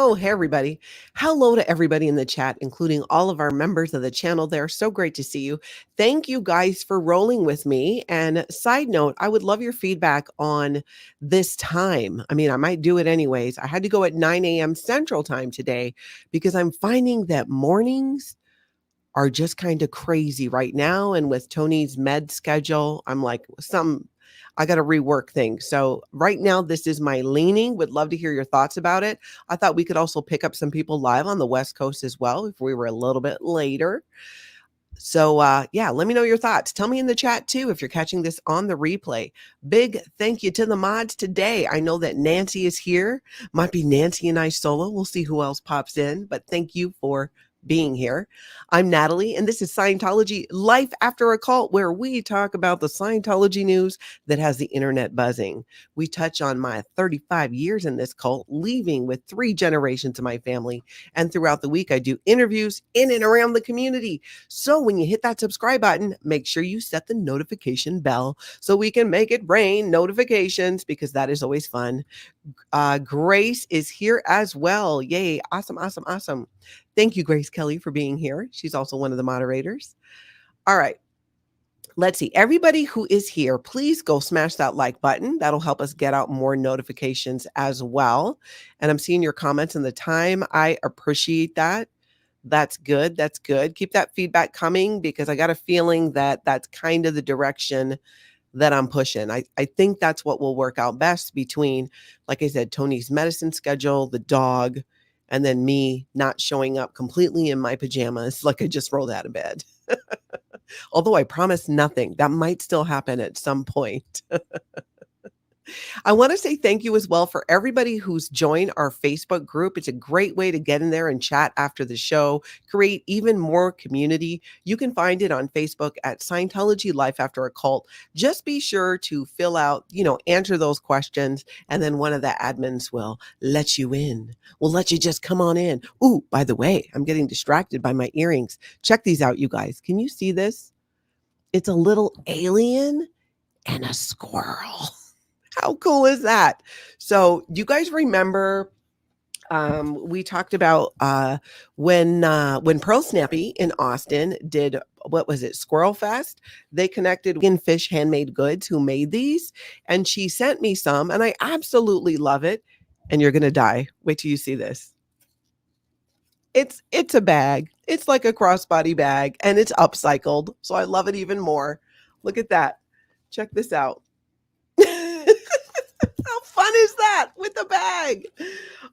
Oh, hey, everybody. Hello to everybody in the chat, including all of our members of the channel. They're so great to see you. Thank you guys for rolling with me. And side note, I would love your feedback on this time. I mean, I might do it anyways. I had to go at 9 a.m. Central Time today because I'm finding that mornings are just kind of crazy right now. And with Tony's med schedule, I'm like, I got to rework things. So right now, this is my leaning. Would love to hear your thoughts about it. I thought we could also pick up some people live on the West Coast as well if we were a little bit later. So yeah, let me know your thoughts. Tell me in the chat too if you're catching this on the replay. Big thank you to the mods today. I know that Nancy is here. Might be Nancy and I solo. We'll see who else pops in. But thank you for being here. I'm Natalie, and this is Scientology Life After a Cult, where we talk about the Scientology news that has the internet buzzing. We touch on my 35 years in this cult, leaving with 3 generations of my family. And throughout the week, I do interviews in and around the community. So when you hit that subscribe button, make sure you set the notification bell so we can make it rain notifications, because that is always fun. Grace is here as well. Yay. Awesome, awesome, awesome. Thank you, Grace Kelly, for being here. She's also one of the moderators. All right. Let's see. Everybody who is here, please go smash that like button. That'll help us get out more notifications as well. And I'm seeing your comments in the time. I appreciate that. That's good. That's good. Keep that feedback coming, because I got a feeling that that's kind of the direction that I'm pushing. I think that's what will work out best between, like I said, Tony's medicine schedule, the dog, and then me not showing up completely in my pajamas like I just rolled out of bed. Although I promise nothing. That might still happen at some point. I want to say thank you as well for everybody who's joined our Facebook group. It's a great way to get in there and chat after the show, create even more community. You can find it on Facebook at Scientology Life After a Cult. Just be sure to fill out, answer those questions, and then one of the admins will let you in. We'll let you just come on in. Ooh, by the way, I'm getting distracted by my earrings. Check these out, you guys. Can you see this? It's a little alien and a squirrel. How cool is that? So you guys remember we talked about when Pearl Snappy in Austin did, what was it, Squirrel Fest? They connected in Fish Handmade Goods, who made these, and she sent me some, and I absolutely love it. And you're gonna die. Wait till you see this. It's a bag. It's like a crossbody bag, and it's upcycled, so I love it even more. Look at that. Check this out. How fun is that with the bag?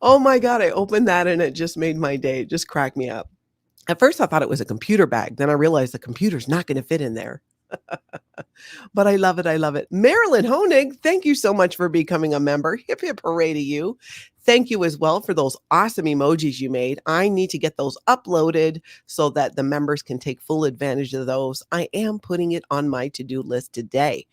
Oh my God, I opened that and it just made my day. It just cracked me up. At first I thought it was a computer bag. Then I realized the computer's not going to fit in there. But I love it. I love it. Marilyn Honig, thank you so much for becoming a member. Hip, hip, hooray to you. Thank you as well for those awesome emojis you made. I need to get those uploaded so that the members can take full advantage of those. I am putting it on my to-do list today.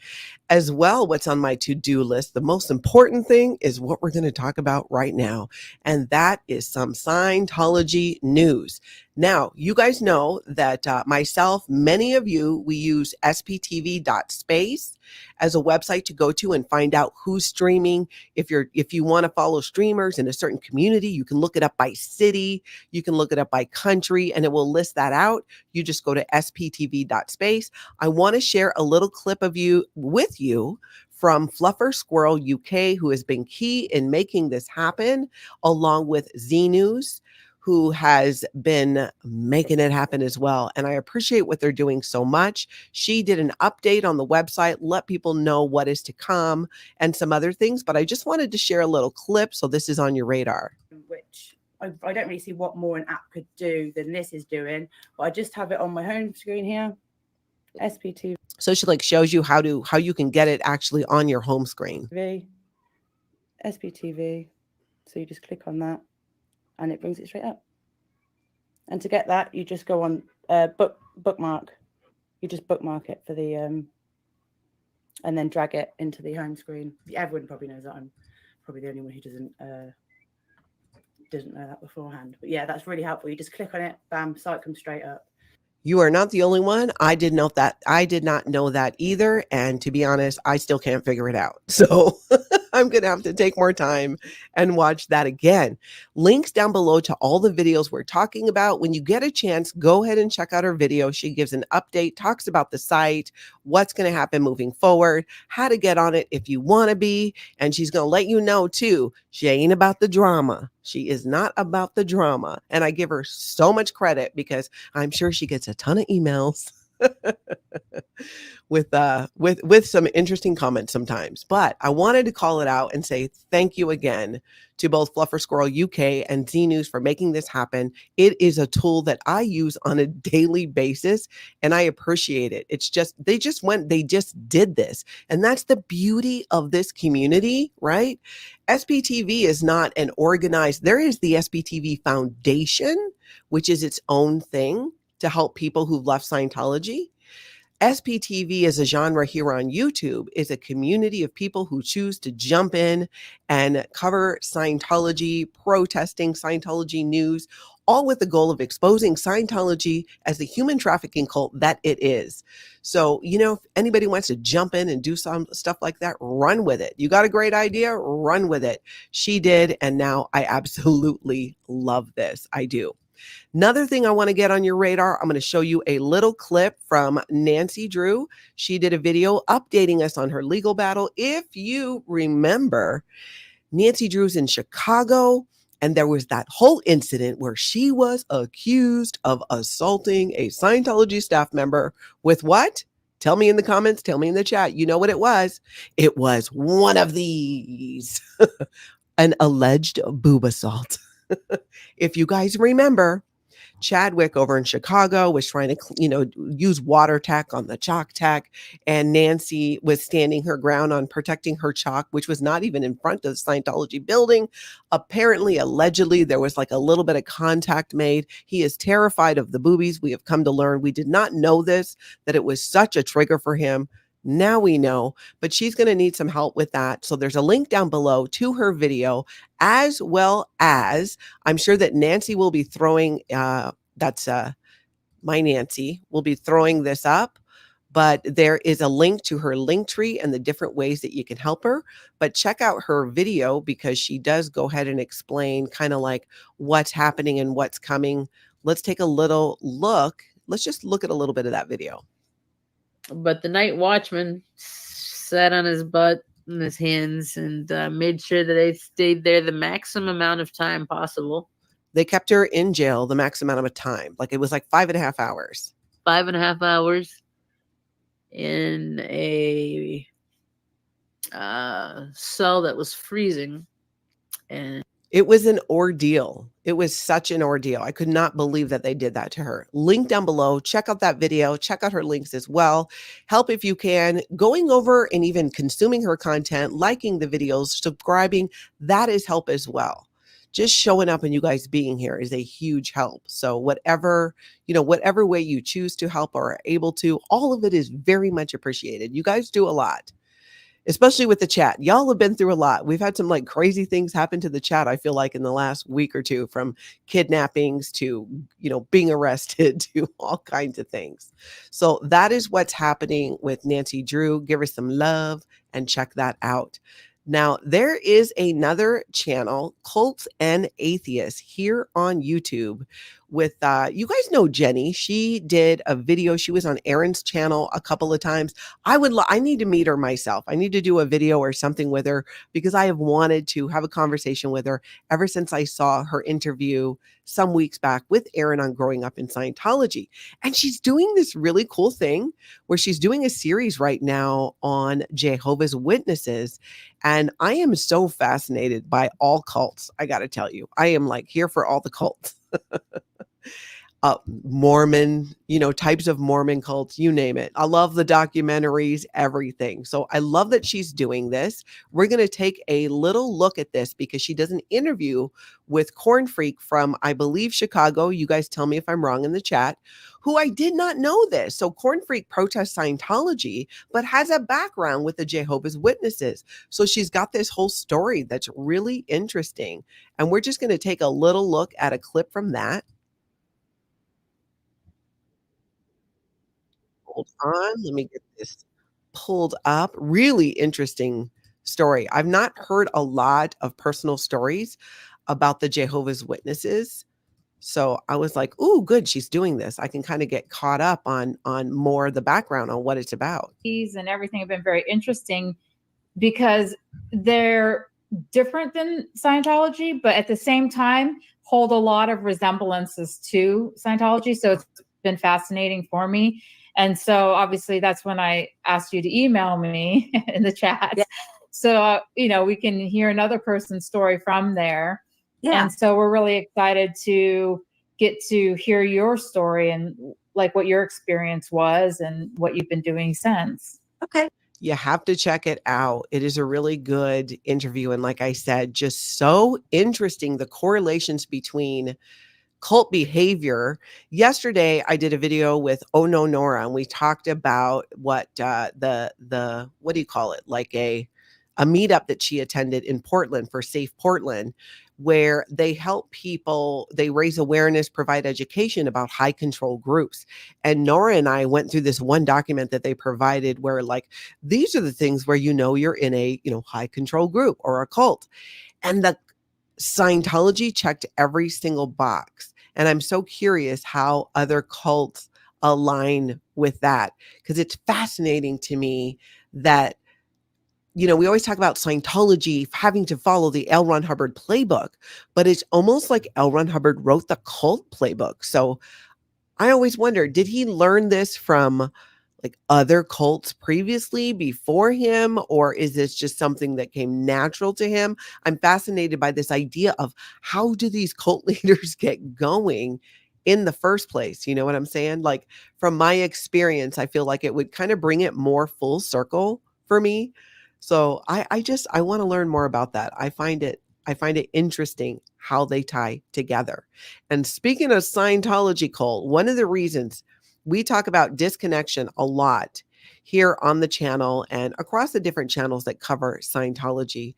As well, what's on my to-do list, the most important thing is what we're going to talk about right now, and that is some Scientology news. Now, you guys know that myself, many of you, we use SPTV.space as a website to go to and find out who's streaming. If you want to follow streamers in a certain community, you can look it up by city, you can look it up by country, and it will list that out. You just go to SPTV.space. I want to share a little clip of with you from FLUFFER Squirrel UK, who has been key in making this happen, along with Z News, who has been making it happen as well. And I appreciate what they're doing so much. She did an update on the website, let people know what is to come and some other things, but I just wanted to share a little clip, so this is on your radar. Which I don't really see what more an app could do than this is doing, but I just have it on my home screen here. SPTV. So she shows you how you can get it actually on your home screen. SPTV. So you just click on that and it brings it straight up. And to get that, you just go on bookmark. You just bookmark it for the and then drag it into the home screen. Everyone probably knows that. I'm probably the only one who doesn't know that beforehand. But yeah, that's really helpful. You just click on it, bam, site comes straight up. You are not the only one. I did not know that either. And to be honest, I still can't figure it out. So I'm going to have to take more time and watch that again. Links down below to all the videos we're talking about. When you get a chance, go ahead and check out her video. She gives an update, talks about the site, what's going to happen moving forward, how to get on it if you want to be. And she's going to let you know too, she ain't about the drama. She is not about the drama. And I give her so much credit because I'm sure she gets a ton of emails with some interesting comments sometimes. But I wanted to call it out and say thank you again to both Fluffer Squirrel UK and Z News for making this happen. It is a tool that I use on a daily basis, and I appreciate it. It's just they just did this. And that's the beauty of this community, right? SPTV is not an organized, there is the SPTV Foundation, which is its own thing to help people who've left Scientology. SPTV as a genre here on YouTube is a community of people who choose to jump in and cover Scientology, protesting Scientology news, all with the goal of exposing Scientology as the human trafficking cult that it is. So, if anybody wants to jump in and do some stuff like that, run with it. You got a great idea? Run with it. She did, and now I absolutely love this. I do. Another thing I want to get on your radar, I'm going to show you a little clip from Nancy Drew. She did a video updating us on her legal battle. If you remember, Nancy Drew's in Chicago, and there was that whole incident where she was accused of assaulting a Scientology staff member with what? Tell me in the comments, tell me in the chat. You know what it was. It was one of these, an alleged boob assault. If you guys remember, Chadwick over in Chicago was trying to, use water tack on the chalk tack. And Nancy was standing her ground on protecting her chalk, which was not even in front of the Scientology building. Apparently, allegedly, there was like a little bit of contact made. He is terrified of the boobies. We have come to learn. We did not know this, that it was such a trigger for him. Now we know, but she's going to need some help with that. So there's a link down below to her video, as well as I'm sure that Nancy will be throwing, that's my Nancy, will be throwing this up. But there is a link to her link tree and the different ways that you can help her. But check out her video because she does go ahead and explain kind of like what's happening and what's coming. Let's take a little look. Let's just look at a little bit of that video. But the night watchman sat on his butt and his hands and made sure that they stayed there the maximum amount of time possible. They kept her in jail the maximum amount of time. Like it was like 5.5 hours. 5.5 hours in a cell that was freezing. And it was an ordeal. It was such an ordeal. I could not believe that they did that to her. Link down below. Check out that video. Check out her links as well. Help if you can. Going over and even consuming her content, liking the videos, subscribing, that is help as well. Just showing up and you guys being here is a huge help. So whatever way you choose to help or are able to, all of it is very much appreciated. You guys do a lot. Especially with the chat. Y'all have been through a lot. We've had some like crazy things happen to the chat, I feel like, in the last week or two, from kidnappings to, being arrested to all kinds of things. So that is what's happening with Nancy Drew. Give her some love and check that out. Now, there is another channel, Cults and Atheists, here on YouTube with, you guys know Jenny. She did a video. She was on Aaron's channel a couple of times. I need to meet her myself. I need to do a video or something with her because I have wanted to have a conversation with her ever since I saw her interview some weeks back with Aaron on growing up in Scientology. And she's doing this really cool thing where she's doing a series right now on Jehovah's Witnesses. And I am so fascinated by all cults. I got to tell you, I am like here for all the cults. Mormon, types of Mormon cults, you name it. I love the documentaries, everything. So I love that she's doing this. We're going to take a little look at this because she does an interview with Korn Freak from, I believe, Chicago. You guys tell me if I'm wrong in the chat, who I did not know this. So Korn Freak protests Scientology, but has a background with the Jehovah's Witnesses. So she's got this whole story that's really interesting. And we're just going to take a little look at a clip from that. Hold on, let me get this pulled up. Really interesting story. I've not heard a lot of personal stories about the Jehovah's Witnesses. So I was like, "Ooh, good, she's doing this. I can kind of get caught up on more of the background on what it's about." These and everything have been very interesting because they're different than Scientology, but at the same time hold a lot of resemblances to Scientology. So it's been fascinating for me. And so obviously that's when I asked you to email me in the chat. Yeah. So, we can hear another person's story from there. Yeah. And so we're really excited to get to hear your story and like what your experience was and what you've been doing since. Okay. You have to check it out. It is a really good interview. And like I said, just so interesting, the correlations between cult behavior. Yesterday, I did a video with Oh No Nora, and we talked about what the what do you call it? Like a meetup that she attended in Portland for Safe Portland, where they help people, they raise awareness, provide education about high control groups. And Nora and I went through this one document that they provided where like, these are the things where you're in a, high control group or a cult. And the Scientology checked every single box. And I'm so curious how other cults align with that, because it's fascinating to me that we always talk about Scientology having to follow the L. Ron Hubbard playbook, but it's almost like L. Ron Hubbard wrote the cult playbook. So I always wonder, did he learn this from like other cults previously before him, or is this just something that came natural to him? I'm fascinated by this idea of how do these cult leaders get going in the first place? You know what I'm saying? Like from my experience, I feel like it would kind of bring it more full circle for me. So I want to learn more about that. I find it interesting how they tie together. And speaking of Scientology cult, one of the reasons we talk about disconnection a lot here on the channel and across the different channels that cover Scientology.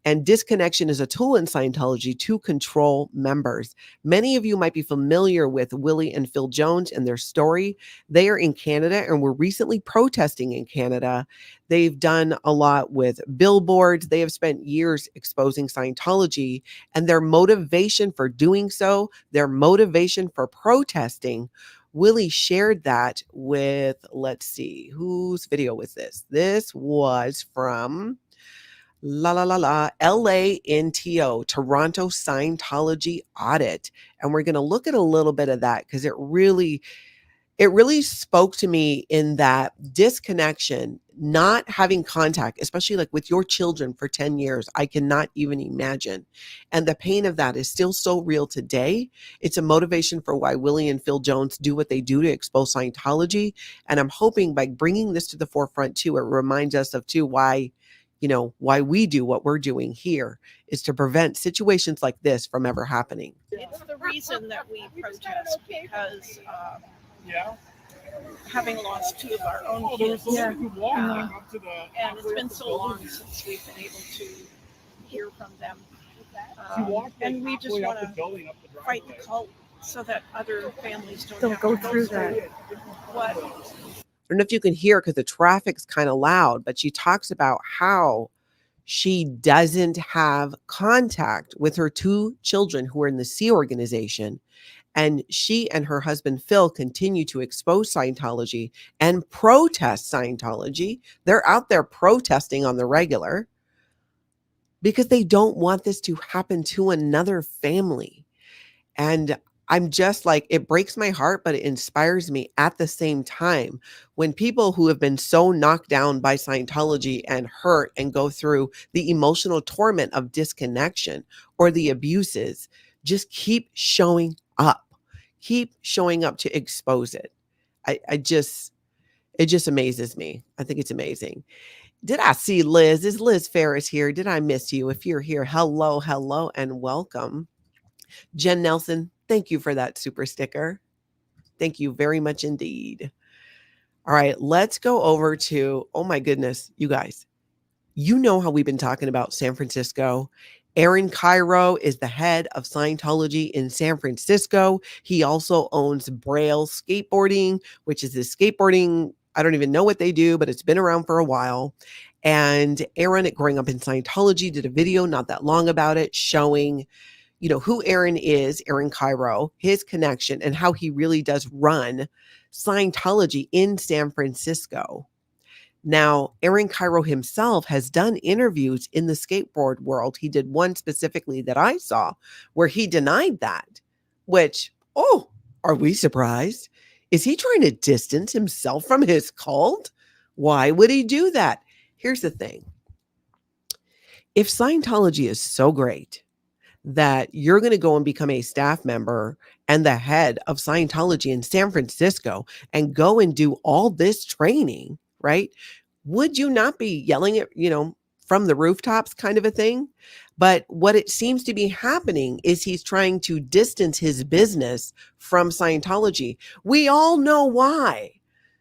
And disconnection is a tool in Scientology to control members. Many of you might be familiar with Willie and Phil Jones and their story. They are in Canada and were recently protesting in Canada. They've done a lot with billboards. They have spent years exposing Scientology, and their motivation for doing so, their motivation for protesting, Willie shared that with, let's see, whose video was this? This was from LANTO, Toronto Scientology Audit. And we're going to look at a little bit of that because it really spoke to me in that disconnection, not having contact, especially like with your children for 10 years. I cannot even imagine. And the pain of that is still so real today. It's a motivation for why Willie and Phil Jones do what they do to expose Scientology. And I'm hoping by bringing this to the forefront too, it reminds us of too why we do what we're doing here is to prevent situations like this from ever happening. It's the reason that we protest because having lost two of our own kids, and it's been so long since we've been able to hear from them. And we just want to fight the cult so that other families don't have go to through that. What I don't know if you can hear because the traffic's kind of loud, but she talks about how she doesn't have contact with her two children who are in the Sea Organization. And she and her husband, Phil, continue to expose Scientology and protest Scientology. They're out there protesting on the regular because they don't want this to happen to another family. And I'm just like, it breaks my heart, but it inspires me at the same time when people who have been so knocked down by Scientology and hurt and go through the emotional torment of disconnection or the abuses just keep showing up to expose it. It just amazes me. I think it's amazing. Did I see Liz? Is Liz Ferris here? Did I miss you? If you're here, hello, and welcome. Jen Nelson, thank you for that super sticker. Thank you very much indeed. All right, let's go over to, oh my goodness, you guys. You know how we've been talking about San Francisco. Aaron Cairo is the head of Scientology in San Francisco. He also owns Braille Skateboarding, which is this skateboarding. I don't even know what they do, but it's been around for a while. And Aaron at Growing Up in Scientology did a video not that long about it, showing, you know, who Aaron is, Aaron Cairo, his connection, and how he really does run Scientology in San Francisco. Now, Aaron Cairo himself has done interviews in the skateboard world. He did one specifically that I saw where he denied that, which, oh, are we surprised? Is he trying to distance himself from his cult? Why would he do that? Here's the thing. If Scientology is so great that you're going to go and become a staff member and the head of Scientology in San Francisco and go and do all this training, right? Would you not be yelling at, you know, from the rooftops kind of a thing? But what it seems to be happening is he's trying to distance his business from Scientology. We all know why.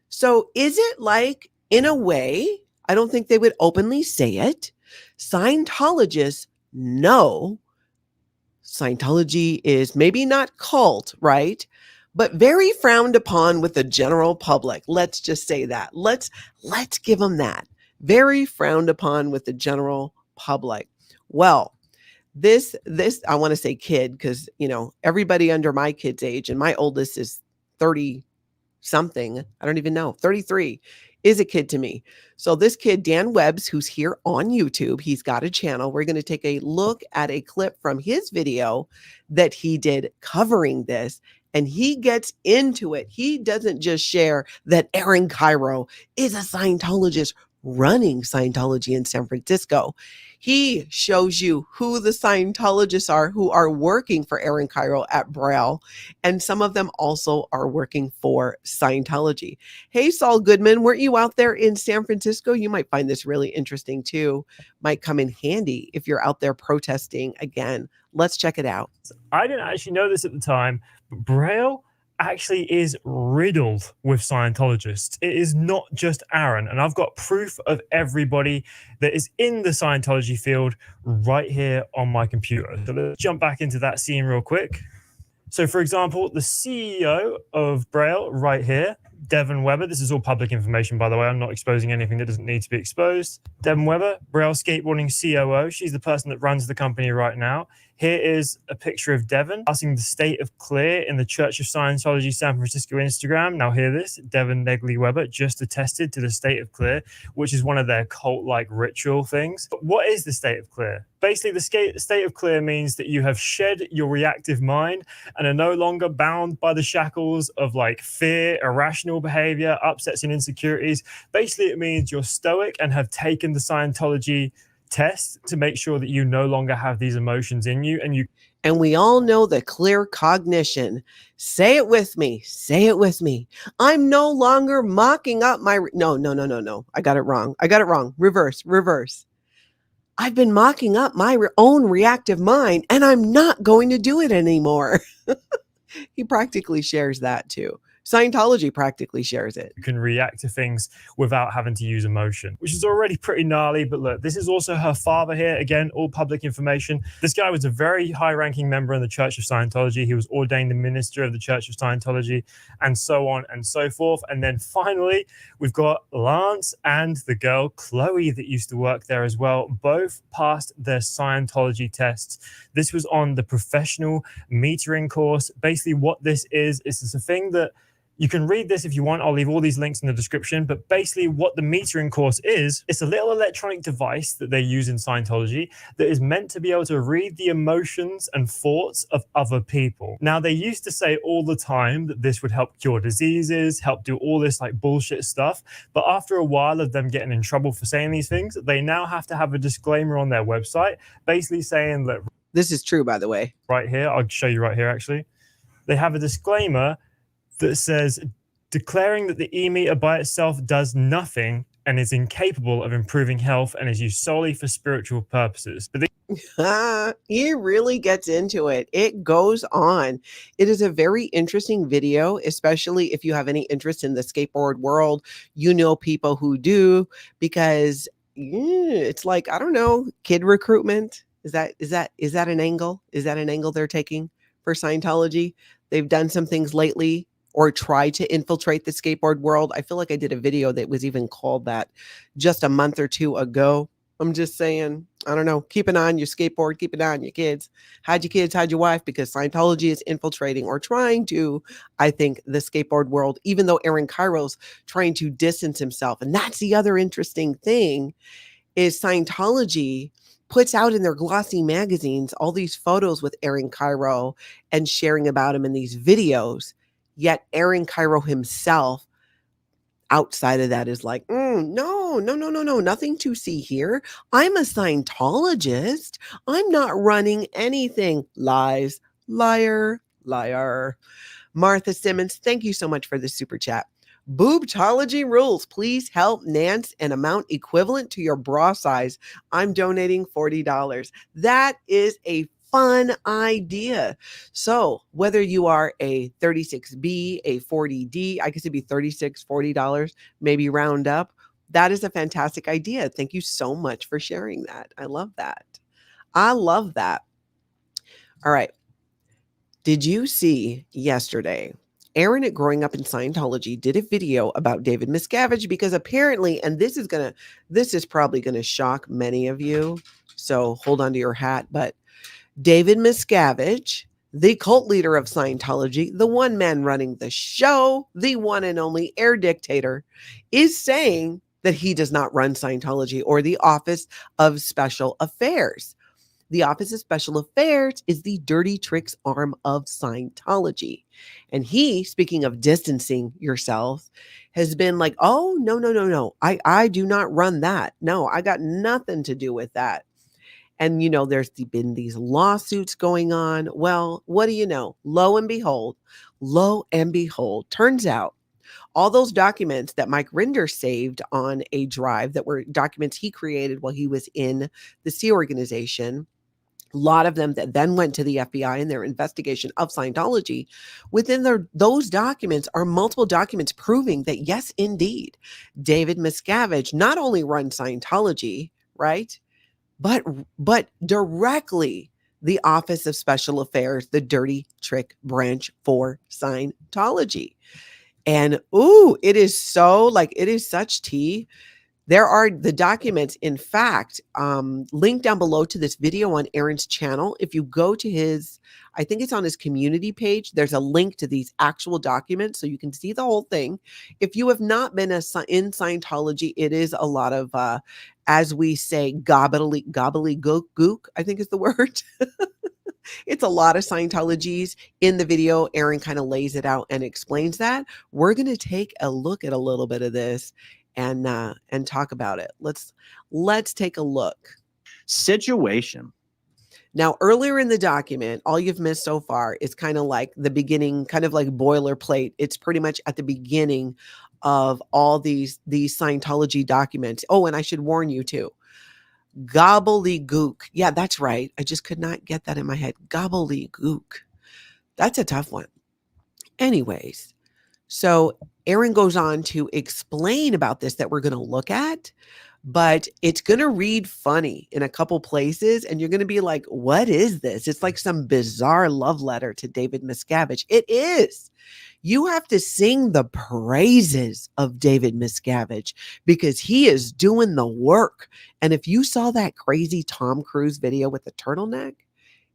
So is it like, in a way, I don't think they would openly say it, Scientologists know Scientology is maybe not cult, right? But very frowned upon with the general public. Let's just say that. Let's give them that. Very frowned upon with the general public. Well, this I want to say kid, because, you know, everybody under my kid's age, and my oldest is 30 something. I don't even know. 33 is a kid to me. So this kid, Dan Webbs, who's here on YouTube, he's got a channel. We're going to take a look at a clip from his video that he did covering this. And he gets into it. He doesn't just share that Aaron Cairo is a Scientologist running Scientology in San Francisco. He shows you who the Scientologists are who are working for Aaron Cairo at Braille, and some of them also are working for Scientology. Hey, Saul Goodman, weren't you out there in San Francisco? You might find this really interesting too. Might come in handy if you're out there protesting again. Let's check it out. I didn't actually know this at the time, but Braille actually is riddled with Scientologists. It is not just Aaron, and I've got proof of everybody that is in the Scientology field right here on my computer. So let's jump back into that scene real quick. So for example, the CEO of Braille right here, Devon Weber. This is all public information, by the way. I'm not exposing anything that doesn't need to be exposed. Devon Weber, Braille Skateboarding COO. She's the person that runs the company right now. Here is a picture of Devon passing the state of clear in the Church of Scientology San Francisco Instagram. Now hear this, Devon Natalie Webster just attested to the state of clear, which is one of their cult-like ritual things. But what is the state of clear? Basically, the state of clear means that you have shed your reactive mind and are no longer bound by the shackles of like fear, irrational behavior, upsets and insecurities. Basically, it means you're stoic and have taken the Scientology test to make sure that you no longer have these emotions in you. And we all know the clear cognition. Say it with me. Say it with me. I'm no longer mocking up my... No. I got it wrong. Reverse. I've been mocking up my own reactive mind, and I'm not going to do it anymore. He practically shares that too. Scientology practically shares it. You can react to things without having to use emotion, which is already pretty gnarly. But look, this is also her father here. Again, all public information. This guy was a very high-ranking member in the Church of Scientology. He was ordained the minister of the Church of Scientology, and so on and so forth. And then finally, we've got Lance and the girl Chloe that used to work there as well. Both passed their Scientology tests. This was on the professional metering course. Basically, what this is a thing that you can read this if you want. I'll leave all these links in the description. But basically what the metering course is, it's a little electronic device that they use in Scientology that is meant to be able to read the emotions and thoughts of other people. Now, they used to say all the time that this would help cure diseases, help do all this like bullshit stuff. But after a while of them getting in trouble for saying these things, they now have to have a disclaimer on their website, basically saying that... This is true, by the way. Right here, I'll show you right here, actually. They have a disclaimer that says, declaring that the e-meter by itself does nothing and is incapable of improving health and is used solely for spiritual purposes. But he really gets into it. It goes on. It is a very interesting video, especially if you have any interest in the skateboard world. You know people who do, because it's like, I don't know, kid recruitment. Is that an angle? Is that an angle they're taking for Scientology? They've done some things lately or try to infiltrate the skateboard world. I feel like I did a video that was even called that just a month or two ago. I'm just saying, I don't know, keep an eye on your skateboard, keep an eye on your kids, hide your wife, because Scientology is infiltrating or trying to, I think, the skateboard world, even though Aaron Cairo's trying to distance himself. And that's the other interesting thing, is Scientology puts out in their glossy magazines all these photos with Aaron Cairo and sharing about him in these videos. Yet Aaron Cairo himself, outside of that, is like, no, nothing to see here. I'm a Scientologist. I'm not running anything. Lies, liar, liar. Martha Simmons, thank you so much for the super chat. Boobtology rules. Please help Nance an amount equivalent to your bra size. I'm donating $40. That is a fun idea. So whether you are a 36B, a 40D, I guess it'd be $36, $40, maybe round up. That is a fantastic idea. Thank you so much for sharing that. I love that. I love that. All right. Did you see yesterday, Aaron at Growing Up in Scientology did a video about David Miscavige, because apparently, and this is probably going to shock many of you, so hold on to your hat, but David Miscavige, the cult leader of Scientology, the one man running the show, the one and only air dictator, is saying that he does not run Scientology or the Office of Special Affairs. The Office of Special Affairs is the dirty tricks arm of Scientology. And he, speaking of distancing yourself, has been like, oh, no. I do not run that. No, I got nothing to do with that. And, you know, there's been these lawsuits going on. Well, what do you know? Lo and behold, turns out all those documents that Mike Rinder saved on a drive that were documents he created while he was in the Sea Organization, a lot of them that then went to the FBI in their investigation of Scientology, within those documents are multiple documents proving that, yes, indeed, David Miscavige not only runs Scientology, right, but directly the Office of Special Affairs, the dirty trick branch for Scientology. And it is so, like, it is such tea. There are the documents, in fact, linked down below to this video on Aaron's channel. If you go to his, I think it's on his community page, there's a link to these actual documents so you can see the whole thing. If you have not been in Scientology, it is a lot of, as we say, gobbledygook, I think is the word. It's a lot of Scientologies. In the video, Aaron kind of lays it out and explains that. We're going to take a look at a little bit of this and talk about it. Let's take a look. Situation. Now, earlier in the document, all you've missed so far is kind of like the beginning, kind of like boilerplate. It's pretty much at the beginning of all these Scientology documents. Oh, and I should warn you too. Gobbledygook. Yeah, that's right. I just could not get that in my head. Gobbledygook. That's a tough one. Anyways, so Aaron goes on to explain about this that we're going to look at, but it's going to read funny in a couple places, and you're going to be like, what is this? It's like some bizarre love letter to David Miscavige. It is. You have to sing the praises of David Miscavige because he is doing the work. And if you saw that crazy Tom Cruise video with the turtleneck,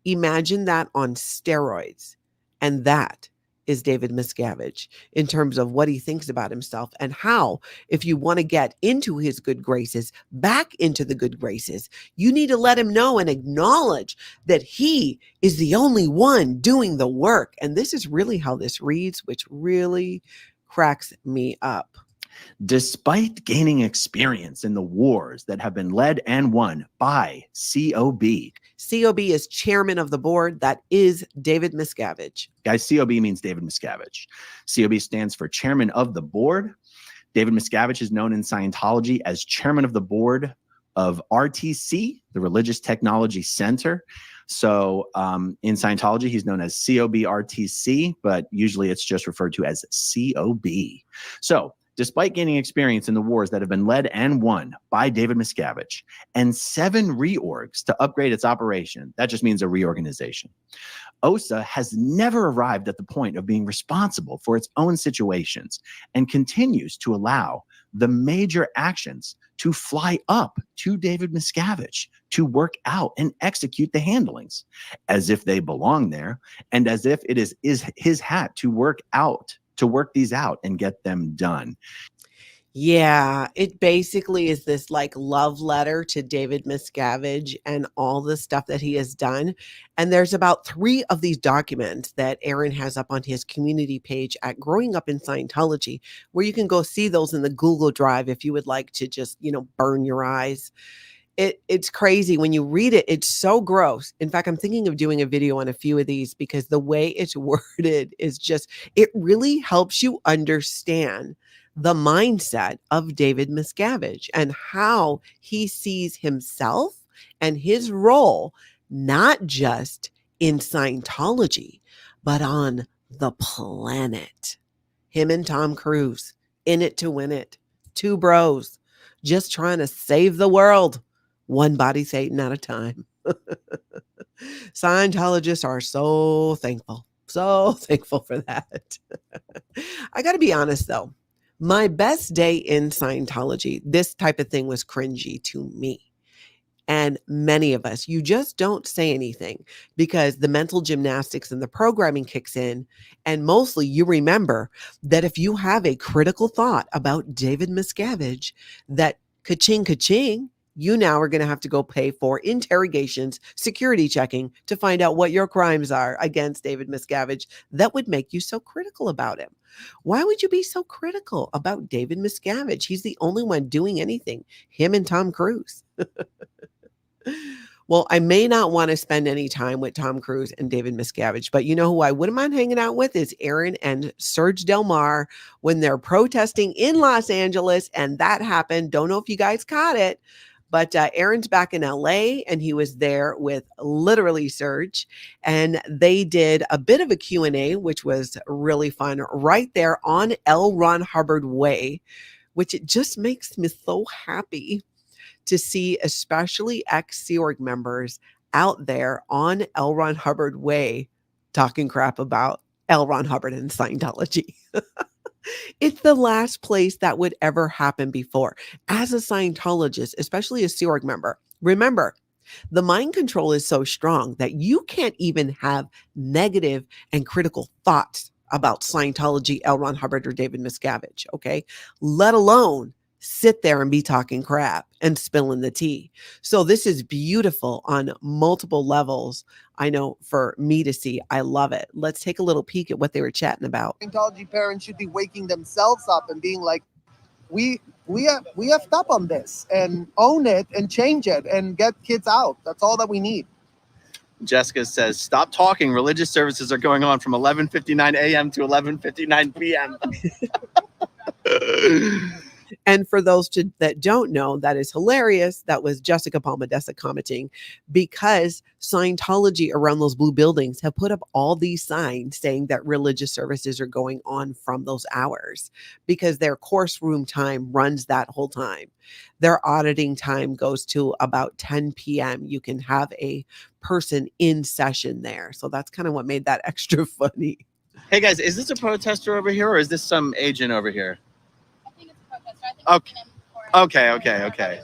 imagine that on steroids. And that is David Miscavige in terms of what he thinks about himself and how, if you want to get into his good graces, back into the good graces, you need to let him know and acknowledge that he is the only one doing the work. And this is really how this reads, which really cracks me up. Despite gaining experience in the wars that have been led and won by COB. COB is chairman of the board. That is David Miscavige. Guys, COB means David Miscavige. COB stands for chairman of the board. David Miscavige is known in Scientology as chairman of the board of RTC, the Religious Technology Center. So in Scientology, he's known as COB RTC, but usually it's just referred to as COB. So Despite gaining experience in the wars that have been led and won by David Miscavige and 7 reorgs to upgrade its operation, that just means a reorganization, OSA has never arrived at the point of being responsible for its own situations and continues to allow the major actions to fly up to David Miscavige to work out and execute the handlings as if they belong there and as if it is his hat to work these out and get them done. Yeah, it basically is this like love letter to David Miscavige and all the stuff that he has done. And there's about 3 of these documents that Aaron has up on his community page at Growing Up in Scientology, where you can go see those in the Google Drive if you would like to just, burn your eyes. It's crazy when you read it. It's so gross. In fact, I'm thinking of doing a video on a few of these because the way it's worded is just, it really helps you understand the mindset of David Miscavige and how he sees himself and his role, not just in Scientology, but on the planet. Him and Tom Cruise, in it to win it. 2 bros, just trying to save the world, one body Satan at a time. Scientologists are so thankful for that. I got to be honest though. My best day in Scientology, this type of thing was cringy to me. And many of us, you just don't say anything because the mental gymnastics and the programming kicks in. And mostly you remember that if you have a critical thought about David Miscavige, that ka-ching, ka-ching, you now are going to have to go pay for interrogations, security checking to find out what your crimes are against David Miscavige that would make you so critical about him. Why would you be so critical about David Miscavige? He's the only one doing anything, him and Tom Cruise. Well, I may not want to spend any time with Tom Cruise and David Miscavige, but you know who I wouldn't mind hanging out with is Aaron and Serge Del Mar when they're protesting in Los Angeles, and that happened. Don't know if you guys caught it. But Aaron's back in LA and he was there with literally Serge, and they did a bit of a Q&A, which was really fun right there on L. Ron Hubbard Way, which it just makes me so happy to see, especially ex-Sea Org members out there on L. Ron Hubbard Way talking crap about L. Ron Hubbard and Scientology. It's the last place that would ever happen before. As a Scientologist, especially a Sea Org member, remember, the mind control is so strong that you can't even have negative and critical thoughts about Scientology, L. Ron Hubbard, or David Miscavige, okay? Let alone sit there and be talking crap and spilling the tea. So this is beautiful on multiple levels. I know for me to see, I love it. Let's take a little peek at what they were chatting about. Scientology parents should be waking themselves up and being like, we have up on this, and own it and change it and get kids out. That's all that we need. Jessica says, stop talking. Religious services are going on from 11:59 a.m. to 11:59 p.m. And for those that don't know, that is hilarious. That was Jessica Palmadessa commenting, because Scientology around those blue buildings have put up all these signs saying that religious services are going on from those hours because their course room time runs that whole time. Their auditing time goes to about 10 p.m. You can have a person in session there. So that's kind of what made that extra funny. Hey guys, is this a protester over here or is this some agent over here? Okay.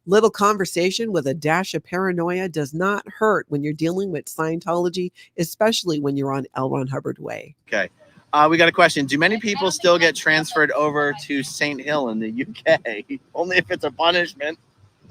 Little conversation with a dash of paranoia does not hurt when you're dealing with Scientology, especially when you're on L. Ron Hubbard Way. Okay. We got a question. Do many people still get transferred over to St. Hill in the UK? Only if it's a punishment.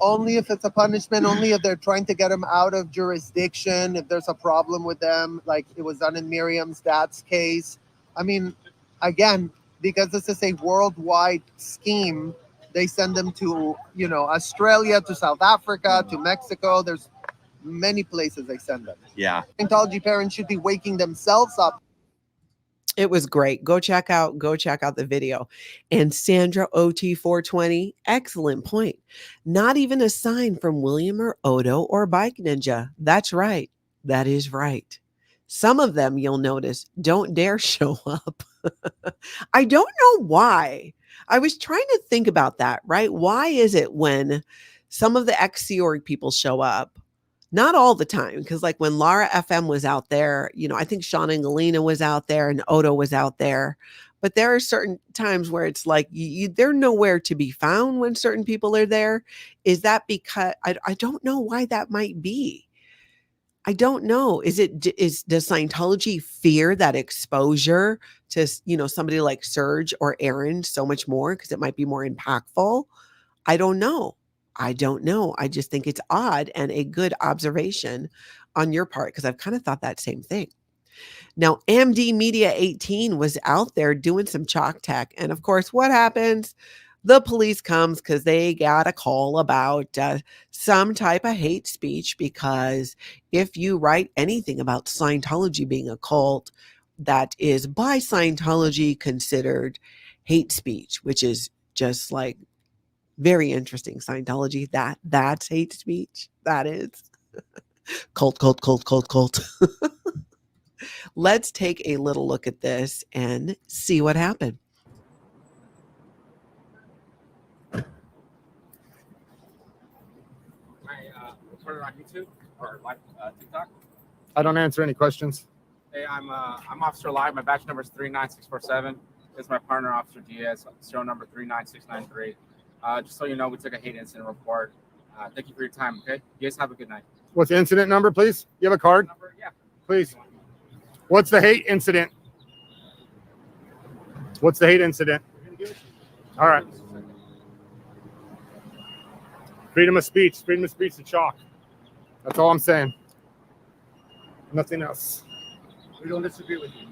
Only if it's a punishment, only if they're trying to get them out of jurisdiction, if there's a problem with them, like it was done in Miriam's dad's case. I mean, again, because this is a worldwide scheme, they send them to, Australia, to South Africa, to Mexico. There's many places they send them. Yeah. Scientology parents should be waking themselves up. It was great. Go check out the video. And Sandra OT420, excellent point. Not even a sign from William or Odo or Bike Ninja. That's right. That is right. Some of them, you'll notice, don't dare show up. I don't know why. I was trying to think about that, right? Why is it when some of the ex-Sea Org people show up, not all the time, because like when Lara FM was out there, you know, I think Sean and Galena was out there and Odo was out there. But there are certain times where it's like they're nowhere to be found when certain people are there. Is that because I don't know why that might be? I don't know. Does Scientology fear that exposure to, you know, somebody like Serge or Aaron so much more because it might be more impactful? I don't know. I just think it's odd and a good observation on your part because I've kind of thought that same thing. Now, AMD Media 18 was out there doing some chalk tech. And of course, what happens? The police comes because they got a call about some type of hate speech, because if you write anything about Scientology being a cult, that is by Scientology considered hate speech, which is just like very interesting. Scientology, that's hate speech. That is cult. Let's take a little look at this and see what happened. Recorded on YouTube or live TikTok. I don't answer any questions. Hey, I'm Officer Live. My badge number is 39647. This is my partner, Officer Diaz. Serial number 39693. Just so you know, we took a hate incident report. Thank you for your time. Okay, you guys have a good night. What's the incident number, please? You have a card? Yeah. Please. What's the hate incident? What's the hate incident? All right. Freedom of speech. Freedom of speech to chalk. That's all I'm saying. Nothing else. We don't disagree with you.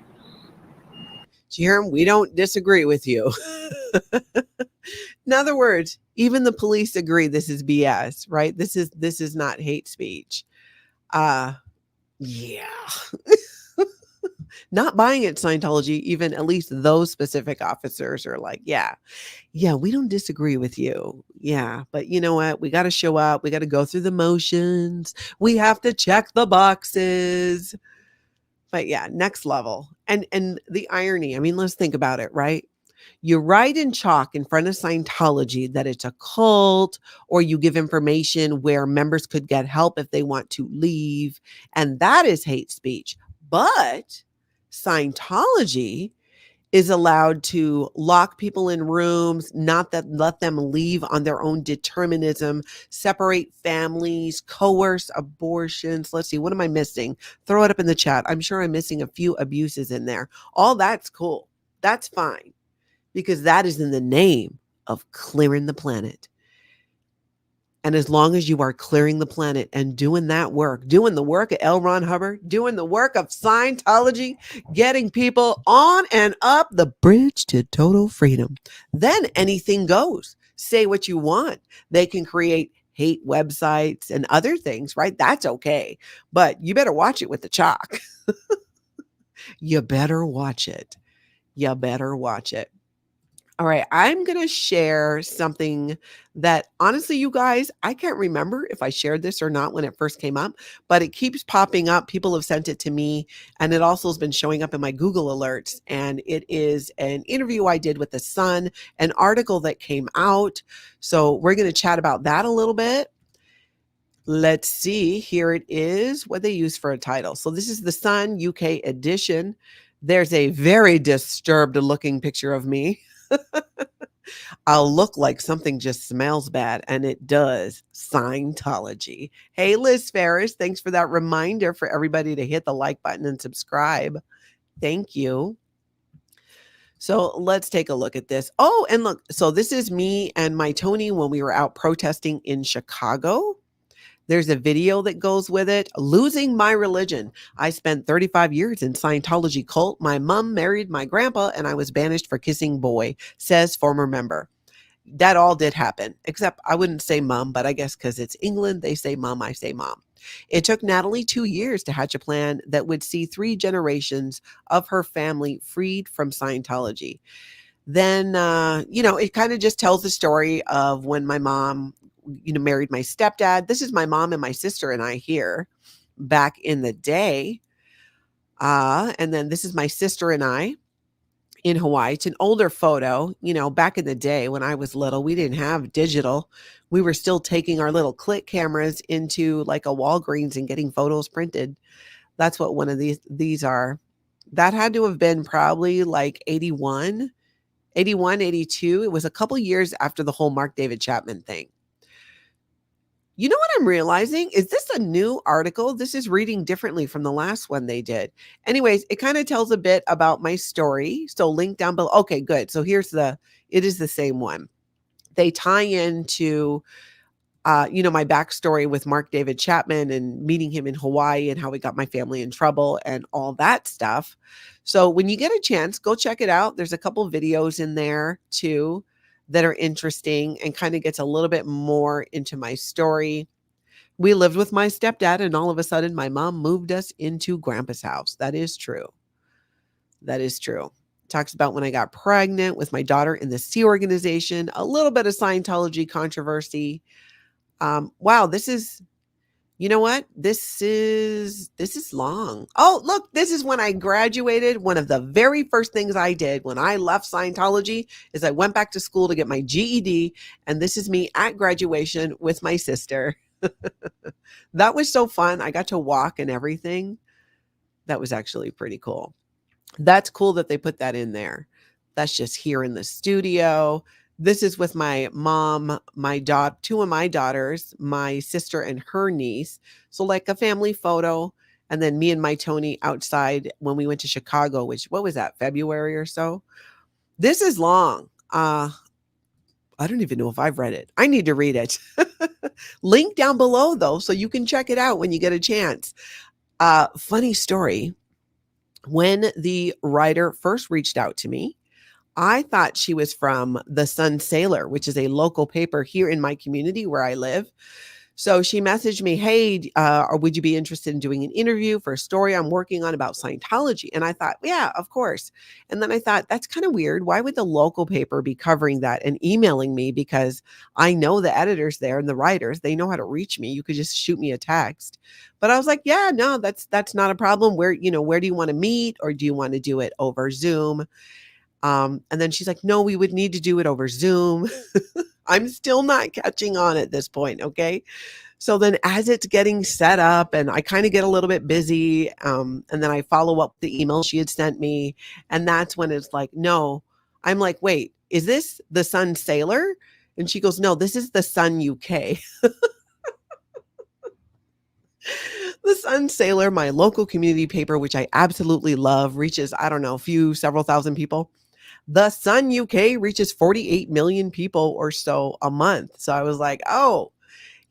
Did you hear him? We don't disagree with you. In other words, even the police agree this is BS, right? This is not hate speech. Yeah. Not buying it, Scientology. Even at least those specific officers are like, yeah, we don't disagree with you. Yeah, but you know what? We got to show up. We got to go through the motions. We have to check the boxes. But yeah, next level. And the irony, I mean, let's think about it, right? You write in chalk in front of Scientology that it's a cult, or you give information where members could get help if they want to leave. And that is hate speech. But Scientology is allowed to lock people in rooms, not let them leave on their own determinism, separate families, coerce abortions. Let's see, what am I missing? Throw it up in the chat. I'm sure I'm missing a few abuses in there. All that's cool. That's fine, because that is in the name of clearing the planet. And as long as you are clearing the planet and doing that work, doing the work of L. Ron Hubbard, doing the work of Scientology, getting people on and up the bridge to total freedom, then anything goes. Say what you want. They can create hate websites and other things, right? That's okay. But you better watch it with the chalk. You better watch it. You better watch it. All right, I'm going to share something that honestly, you guys, I can't remember if I shared this or not when it first came up, but it keeps popping up. People have sent it to me, and it also has been showing up in my Google alerts. And it is an interview I did with The Sun, an article that came out. So we're going to chat about that a little bit. Let's see. Here it is, what they use for a title. So this is The Sun UK edition. There's a very disturbed looking picture of me. I'll look like something just smells bad, and it does. Scientology. Hey, Liz Ferris, thanks for that reminder for everybody to hit the like button and subscribe. Thank you. So let's take a look at this. Oh, and look, so this is me and my Tony when we were out protesting in Chicago. There's a video that goes with it. Losing my religion. I spent 35 years in Scientology cult. My mom married my grandpa and I was banished for kissing boy, says former member. That all did happen, except I wouldn't say mom, but I guess because it's England, they say mom, I say mom. It took Natalie 2 years to hatch a plan that would see 3 generations of her family freed from Scientology. Then, it kind of just tells the story of when my mom married my stepdad. This is my mom and my sister and I here back in the day. And then this is my sister and I. in Hawaii. It's an older photo. You know, back in the day when I was little, we didn't have digital. We were still taking our little click cameras into like a Walgreens and getting photos printed. That's what one of these are. That had to have been probably like 81, 82. It was a couple years after the whole Mark David Chapman thing. You know what I'm realizing? Is this a new article? This is reading differently from the last one they did. Anyways, it kind of tells a bit about my story. So link down below. Okay, good. So it is the same one. They tie into, my backstory with Mark David Chapman and meeting him in Hawaii and how he got my family in trouble and all that stuff. So when you get a chance, go check it out. There's a couple videos in there too that are interesting and kind of gets a little bit more into my story. We lived with my stepdad, and all of a sudden my mom moved us into grandpa's house. That is true. That is true. Talks about when I got pregnant with my daughter in the Sea Organization, a little bit of Scientology controversy. Wow, this is, you know what? This is long. Oh, look, this is when I graduated. One of the very first things I did when I left Scientology is I went back to school to get my GED. And this is me at graduation with my sister. That was so fun. I got to walk and everything. That was actually pretty cool. That's cool that they put that in there. That's just here in the studio. This is with my mom, my daughter, two of my daughters, my sister and her niece. So like a family photo. And then me and my Tony outside when we went to Chicago, which, what was that, February or so? This is long. I don't even know if I've read it. I need to read it. Link down below though, so you can check it out when you get a chance. Funny story. When the writer first reached out to me, I thought she was from the Sun Sailor, which is a local paper here in my community where I live. So she messaged me, hey, would you be interested in doing an interview for a story I'm working on about Scientology? And I thought, yeah, of course. And then I thought, that's kind of weird. Why would the local paper be covering that and emailing me? Because I know the editors there and the writers, they know how to reach me. You could just shoot me a text. But I was like, yeah, no, that's not a problem. Where do you want to meet? Or do you want to do it over Zoom? And then she's like, no, we would need to do it over Zoom. I'm still not catching on at this point. Okay. So then as it's getting set up and I kind of get a little bit busy, and then I follow up the email she had sent me. And that's when it's like, no, I'm like, wait, is this the Sun Sailor? And she goes, no, this is the Sun UK. The Sun Sailor, my local community paper, which I absolutely love, reaches, I don't know, several thousand people. The Sun UK reaches 48 million people or so a month. So I was like, oh,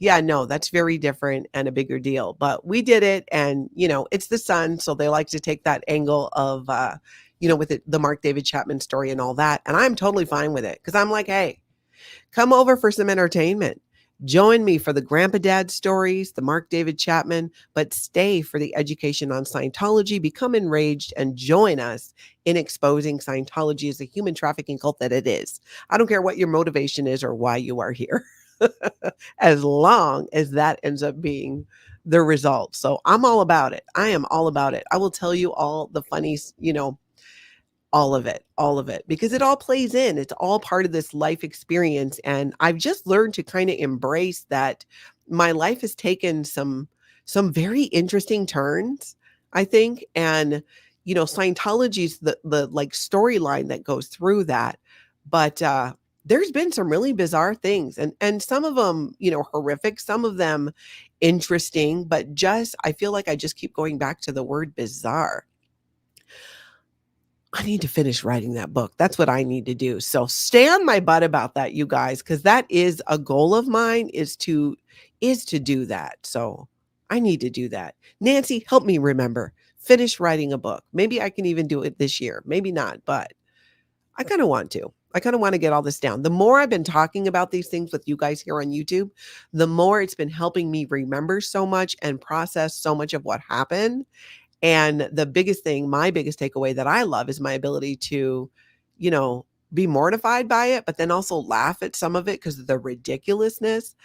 yeah, no, that's very different and a bigger deal. But we did it. And, it's the Sun. So they like to take that angle of, with the Mark David Chapman story and all that. And I'm totally fine with it because I'm like, hey, come over for some entertainment. Join me for the grandpa dad stories, the Mark David Chapman, but stay for the education on Scientology, become enraged, and join us in exposing Scientology as a human trafficking cult that it is. I don't care what your motivation is or why you are here, as long as that ends up being the result. So I'm all about it. I am all about it. I will tell you all the funnies, all of it, because it all plays in. It's all part of this life experience. And I've just learned to kind of embrace that my life has taken some very interesting turns, I think. And, Scientology's the like storyline that goes through that. But there's been some really bizarre things and some of them, horrific, some of them interesting, but I feel like I just keep going back to the word bizarre. I need to finish writing that book. That's what I need to do. So stay on my butt about that, you guys, because that is a goal of mine is to do that. So I need to do that. Nancy, help me remember. Finish writing a book. Maybe I can even do it this year. Maybe not, but I kind of want to. I kind of want to get all this down. The more I've been talking about these things with you guys here on YouTube, the more it's been helping me remember so much and process so much of what happened. And the biggest thing, my biggest takeaway that I love is my ability to, be mortified by it, but then also laugh at some of it because of the ridiculousness.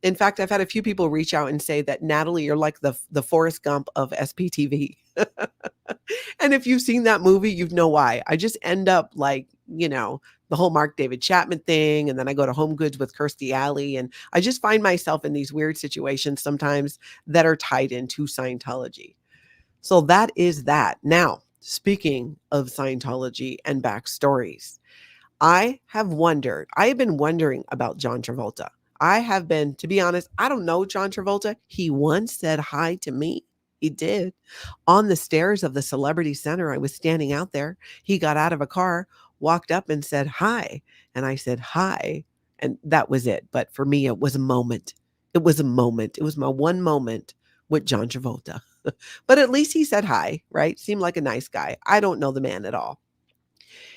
In fact, I've had a few people reach out and say that, Natalie, you're like the Forrest Gump of SPTV. And if you've seen that movie, you know why. I just end up like, the whole Mark David Chapman thing. And then I go to Home Goods with Kirstie Alley. And I just find myself in these weird situations sometimes that are tied into Scientology. So that is that. Now, speaking of Scientology and backstories, I have been wondering about John Travolta. I have been, to be honest, I don't know John Travolta. He once said hi to me. He did. On the stairs of the Celebrity Center, I was standing out there. He got out of a car, walked up and said hi. And I said hi. And that was it. But for me, it was a moment. It was a moment. It was my one moment with John Travolta. But at least he said hi, right? Seemed like a nice guy. I don't know the man at all.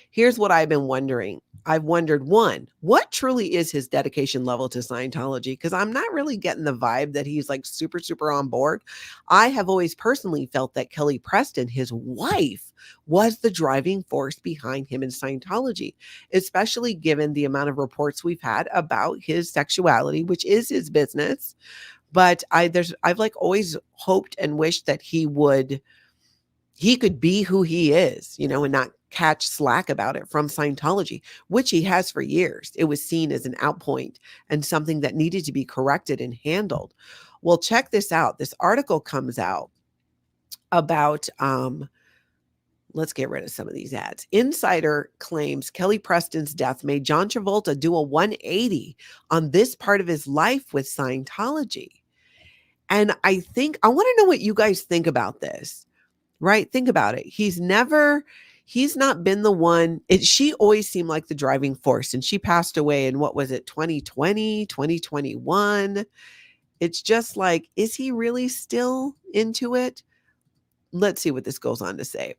Here's what I've been wondering. I've wondered, one, what truly is his dedication level to Scientology? Because I'm not really getting the vibe that he's like super, super on board. I have always personally felt that Kelly Preston, his wife, was the driving force behind him in Scientology, especially given the amount of reports we've had about his sexuality, which is his business. But I've like always hoped and wished that he could be who he is, and not catch slack about it from Scientology, which he has for years. It was seen as an outpoint and something that needed to be corrected and handled. Well, check this out. This article comes out about, let's get rid of some of these ads. Insider claims Kelly Preston's death made John Travolta do a 180 on this part of his life with Scientology. And I want to know what you guys think about this. Right? Think about it. He's not been the one. She always seemed like the driving force, and she passed away in, what was it, 2020, 2021. It's just like, is he really still into it? Let's see what this goes on to say.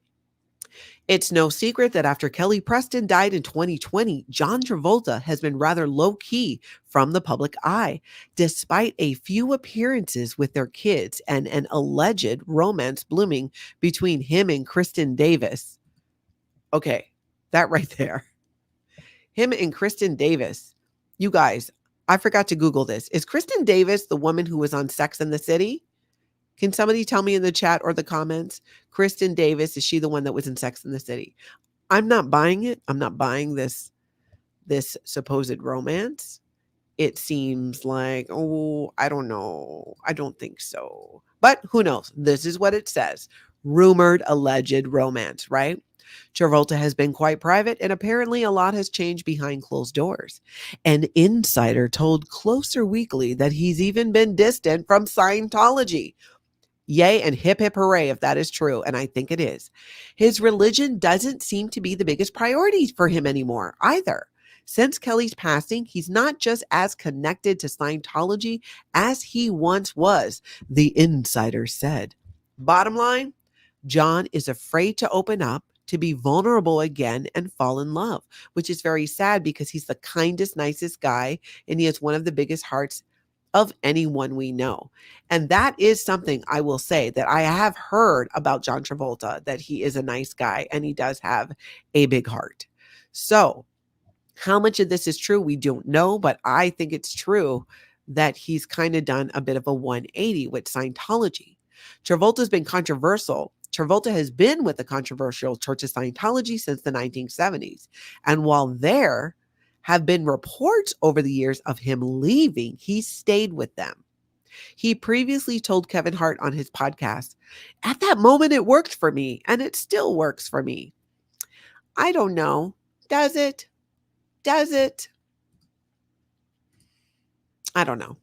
It's no secret that after Kelly Preston died in 2020, John Travolta has been rather low-key from the public eye, despite a few appearances with their kids and an alleged romance blooming between him and Kristen Davis. Okay, that right there. Him and Kristen Davis. You guys, I forgot to Google this. Is Kristen Davis the woman who was on Sex and the City? Can somebody tell me in the chat or the comments? Kristen Davis, is she the one that was in Sex and the City? I'm not buying it. I'm not buying this supposed romance. It seems like, I don't know. I don't think so. But who knows? This is what it says. Rumored, alleged romance, right? Travolta has been quite private, and apparently a lot has changed behind closed doors. An insider told Closer Weekly that he's even been distant from Scientology. Yay and hip hip hooray if that is true, and I think it is. His religion doesn't seem to be the biggest priority for him anymore either. Since Kelly's passing, he's not just as connected to Scientology as he once was, the insider said. Bottom line, John is afraid to open up, to be vulnerable again and fall in love, which is very sad because he's the kindest, nicest guy, and he has one of the biggest hearts of anyone we know. And that is something I will say that I have heard about John Travolta, that he is a nice guy and he does have a big heart. So how much of this is true, we don't know, but I think it's true that he's kind of done a bit of a 180 with Scientology. Travolta's been controversial. Travolta has been with the controversial Church of Scientology since the 1970s. And while there have been reports over the years of him leaving, he stayed with them. He previously told Kevin Hart on his podcast, "At that moment, it worked for me, and it still works for me." I don't know. Does it? Does it? I don't know.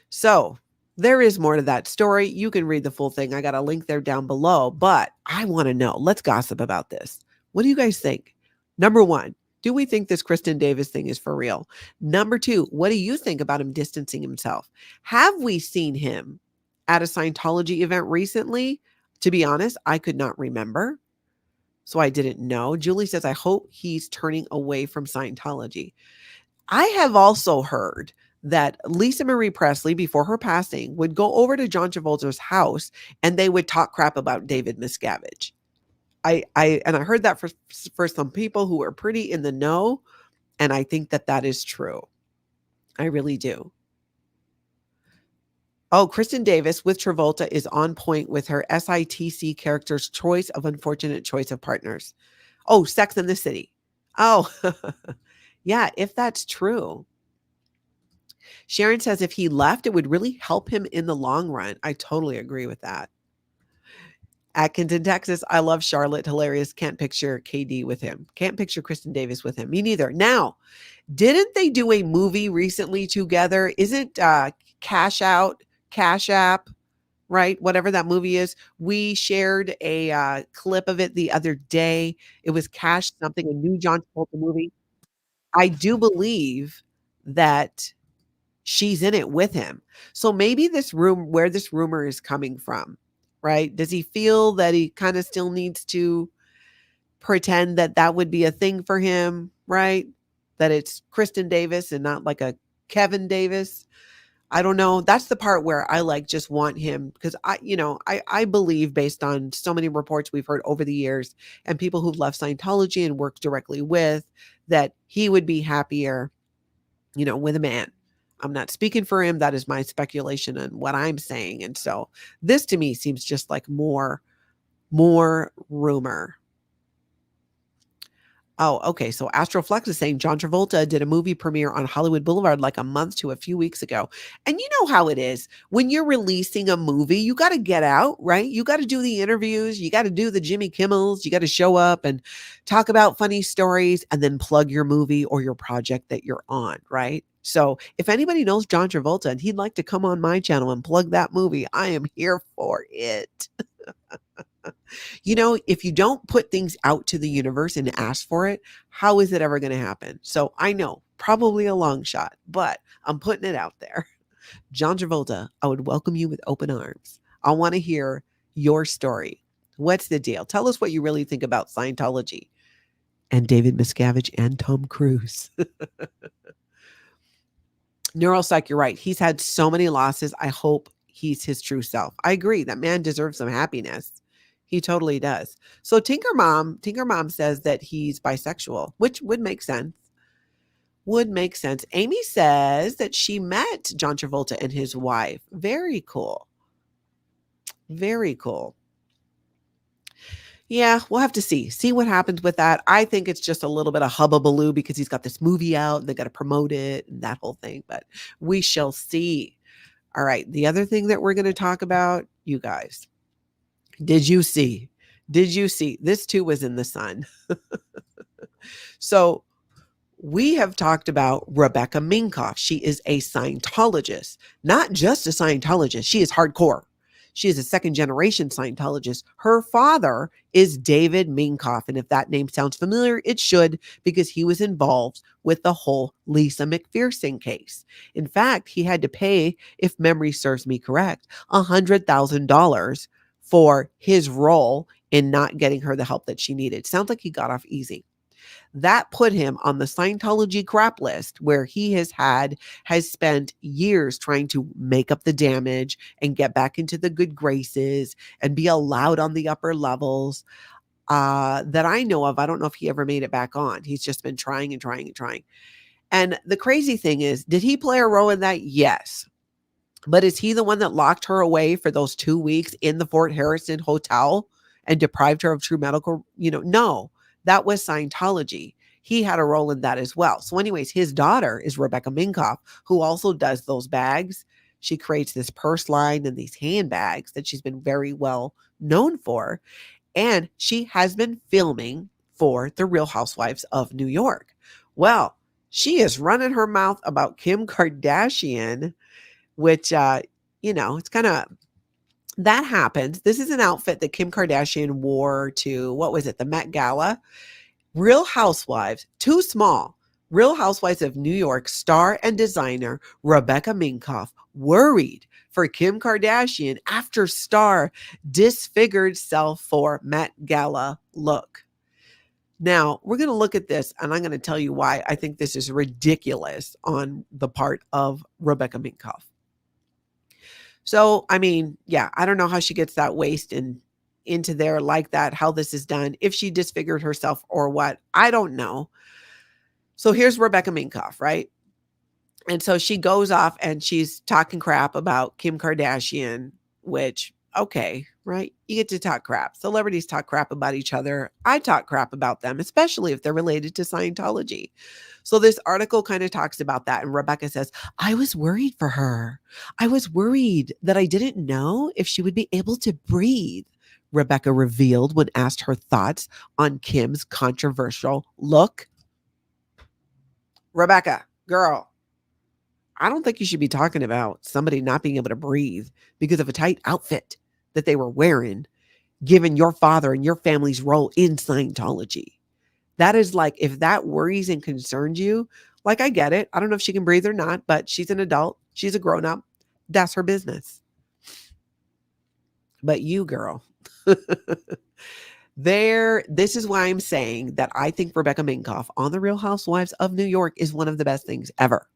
So there is more to that story. You can read the full thing. I got a link there down below, but I want to know. Let's gossip about this. What do you guys think? Number one, do we think this Kristen Davis thing is for real? Number two, what do you think about him distancing himself? Have we seen him at a Scientology event recently? To be honest, I could not remember. So I didn't know. Julie says, I hope he's turning away from Scientology. I have also heard that Lisa Marie Presley, before her passing, would go over to John Travolta's house and they would talk crap about David Miscavige. I heard that for some people who are pretty in the know, and I think that is true. I really do. Oh, Kristen Davis with Travolta is on point with her SITC character's choice of unfortunate choice of partners. Oh, Sex and the City. Oh, yeah, if that's true. Sharon says if he left, it would really help him in the long run. I totally agree with that. Atkinson, Texas. I love Charlotte. Hilarious. Can't picture KD with him. Can't picture Kristen Davis with him. Me neither. Now, didn't they do a movie recently together? Isn't Cash App, right? Whatever that movie is. We shared a clip of it the other day. It was Cash something, a new John Travolta movie. I do believe that she's in it with him. So maybe where this rumor is coming from, right? Does he feel that he kind of still needs to pretend that that would be a thing for him, right? That it's Kristen Davis and not like a Kevin Davis. I don't know. That's the part where I just want him, because I believe, based on so many reports we've heard over the years and people who've left Scientology and worked directly with, that he would be happier, with a man. I'm not speaking for him. That is my speculation and what I'm saying. And so this to me seems just like more rumor. Oh, okay. So Astroflex is saying John Travolta did a movie premiere on Hollywood Boulevard like a month to a few weeks ago. And you know how it is. When you're releasing a movie, you got to get out, right? You got to do the interviews. You got to do the Jimmy Kimmels. You got to show up and talk about funny stories and then plug your movie or your project that you're on, right? So if anybody knows John Travolta and he'd like to come on my channel and plug that movie, I am here for it. If you don't put things out to the universe and ask for it, how is it ever going to happen? So I know, probably a long shot, but I'm putting it out there. John Travolta, I would welcome you with open arms. I want to hear your story. What's the deal? Tell us what you really think about Scientology and David Miscavige and Tom Cruise. Neuropsych, you're right. He's had so many losses. I hope he's his true self. I agree. That man deserves some happiness. He totally does. So Tinker Mom says that he's bisexual, which would make sense. Amy says that she met John Travolta and his wife. Very cool. Very cool. Yeah, we'll have to see what happens with that. I think it's just a little bit of hubbubaloo because he's got this movie out and they got to promote it and that whole thing, but we shall see. All right. The other thing that we're going to talk about, you guys, did you see? This too was in the Sun. So we have talked about Rebecca Minkoff. She is a Scientologist, not just a Scientologist. She is hardcore. She is a second-generation Scientologist. Her father is David Minkoff. And if that name sounds familiar, it should, because he was involved with the whole Lisa McPherson case. In fact, he had to pay, if memory serves me correct, $100,000 for his role in not getting her the help that she needed. Sounds like he got off easy. That put him on the Scientology crap list, where he has spent years trying to make up the damage and get back into the good graces and be allowed on the upper levels that I know of. I don't know if he ever made it back on. He's just been trying and trying and trying. And the crazy thing is, did he play a role in that? Yes. But is he the one that locked her away for those 2 weeks in the Fort Harrison hotel and deprived her of true medical? No, that was Scientology. He had a role in that as well. So anyways, his daughter is Rebecca Minkoff, who also does those bags. She creates this purse line and these handbags that she's been very well known for. And she has been filming for The Real Housewives of New York. Well, she is running her mouth about Kim Kardashian, which, it's kind of, that happens. This is an outfit that Kim Kardashian wore to, the Met Gala. Real Housewives, too small. Real Housewives of New York star and designer Rebecca Minkoff worried for Kim Kardashian after star disfigured self for Met Gala look. Now, we're going to look at this, and I'm going to tell you why I think this is ridiculous on the part of Rebecca Minkoff. So, I don't know how she gets that waist into there like that, how this is done, if she disfigured herself or what, I don't know. So here's Rebecca Minkoff, right? And so she goes off and she's talking crap about Kim Kardashian, which, okay, right? You get to talk crap. Celebrities talk crap about each other. I talk crap about them, especially if they're related to Scientology. So this article kind of talks about that. And Rebecca says, I was worried for her. I was worried that I didn't know if she would be able to breathe, Rebecca revealed when asked her thoughts on Kim's controversial look. Rebecca, girl, I don't think you should be talking about somebody not being able to breathe because of a tight outfit that they were wearing, given your father and your family's role in Scientology. That is like, if that worries and concerns you, like, I get it. I don't know if she can breathe or not, but she's an adult. She's a grown up. That's her business. But you, girl, this is why I'm saying that I think Rebecca Minkoff on The Real Housewives of New York is one of the best things ever,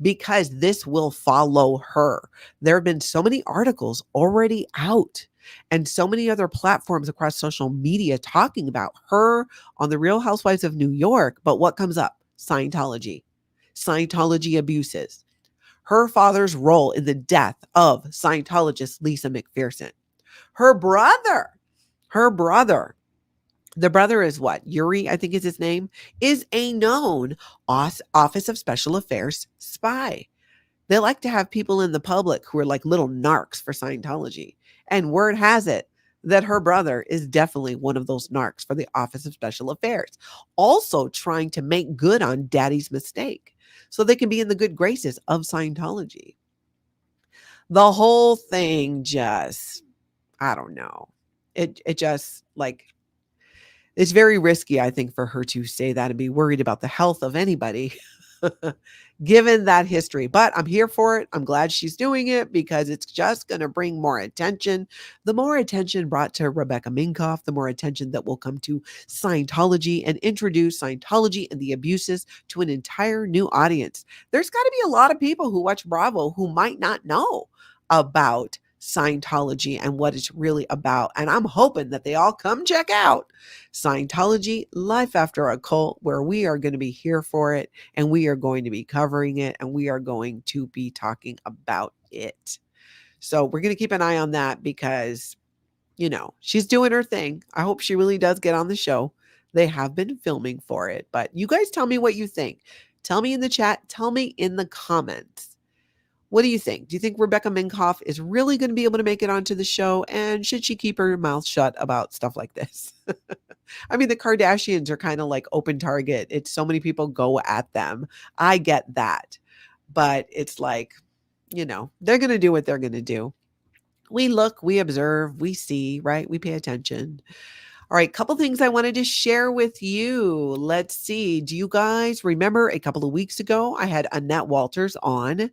because this will follow her. There have been so many articles already out and so many other platforms across social media talking about her on The Real Housewives of New York. But what comes up? Scientology, Scientology abuses, her father's role in the death of Scientologist Lisa McPherson, her brother, the brother is what? Yuri, I think is his name, is a known Office of Special Affairs spy. They like to have people in the public who are like little narcs for Scientology. And word has it that her brother is definitely one of those narcs for the Office of Special Affairs, also trying to make good on daddy's mistake so they can be in the good graces of Scientology. The whole thing just, I don't know. It just, like, it's very risky, I think, for her to say that and be worried about the health of anybody, given that history. But I'm here for it. I'm glad she's doing it because it's just going to bring more attention. The more attention brought to Rebecca Minkoff, the more attention that will come to Scientology and introduce Scientology and the abuses to an entire new audience. There's got to be a lot of people who watch Bravo who might not know about Scientology and what it's really about. And I'm hoping that they all come check out Scientology Life After a Cult, where we are going to be here for it and we are going to be covering it and we are going to be talking about it. So we're going to keep an eye on that because, you know, she's doing her thing. I hope she really does get on the show. They have been filming for it, but you guys tell me what you think. Tell me in the chat. Tell me in the comments. What do you think? Do you think Rebecca Minkoff is really going to be able to make it onto the show? And should she keep her mouth shut about stuff like this? I mean, the Kardashians are kind of like open target. It's so many people go at them. I get that. But it's like, you know, they're going to do what they're going to do. We look, we observe, we see, right? We pay attention. All right, couple things I wanted to share with you. Let's see. Do you guys remember a couple of weeks ago, I had Annette Walters on?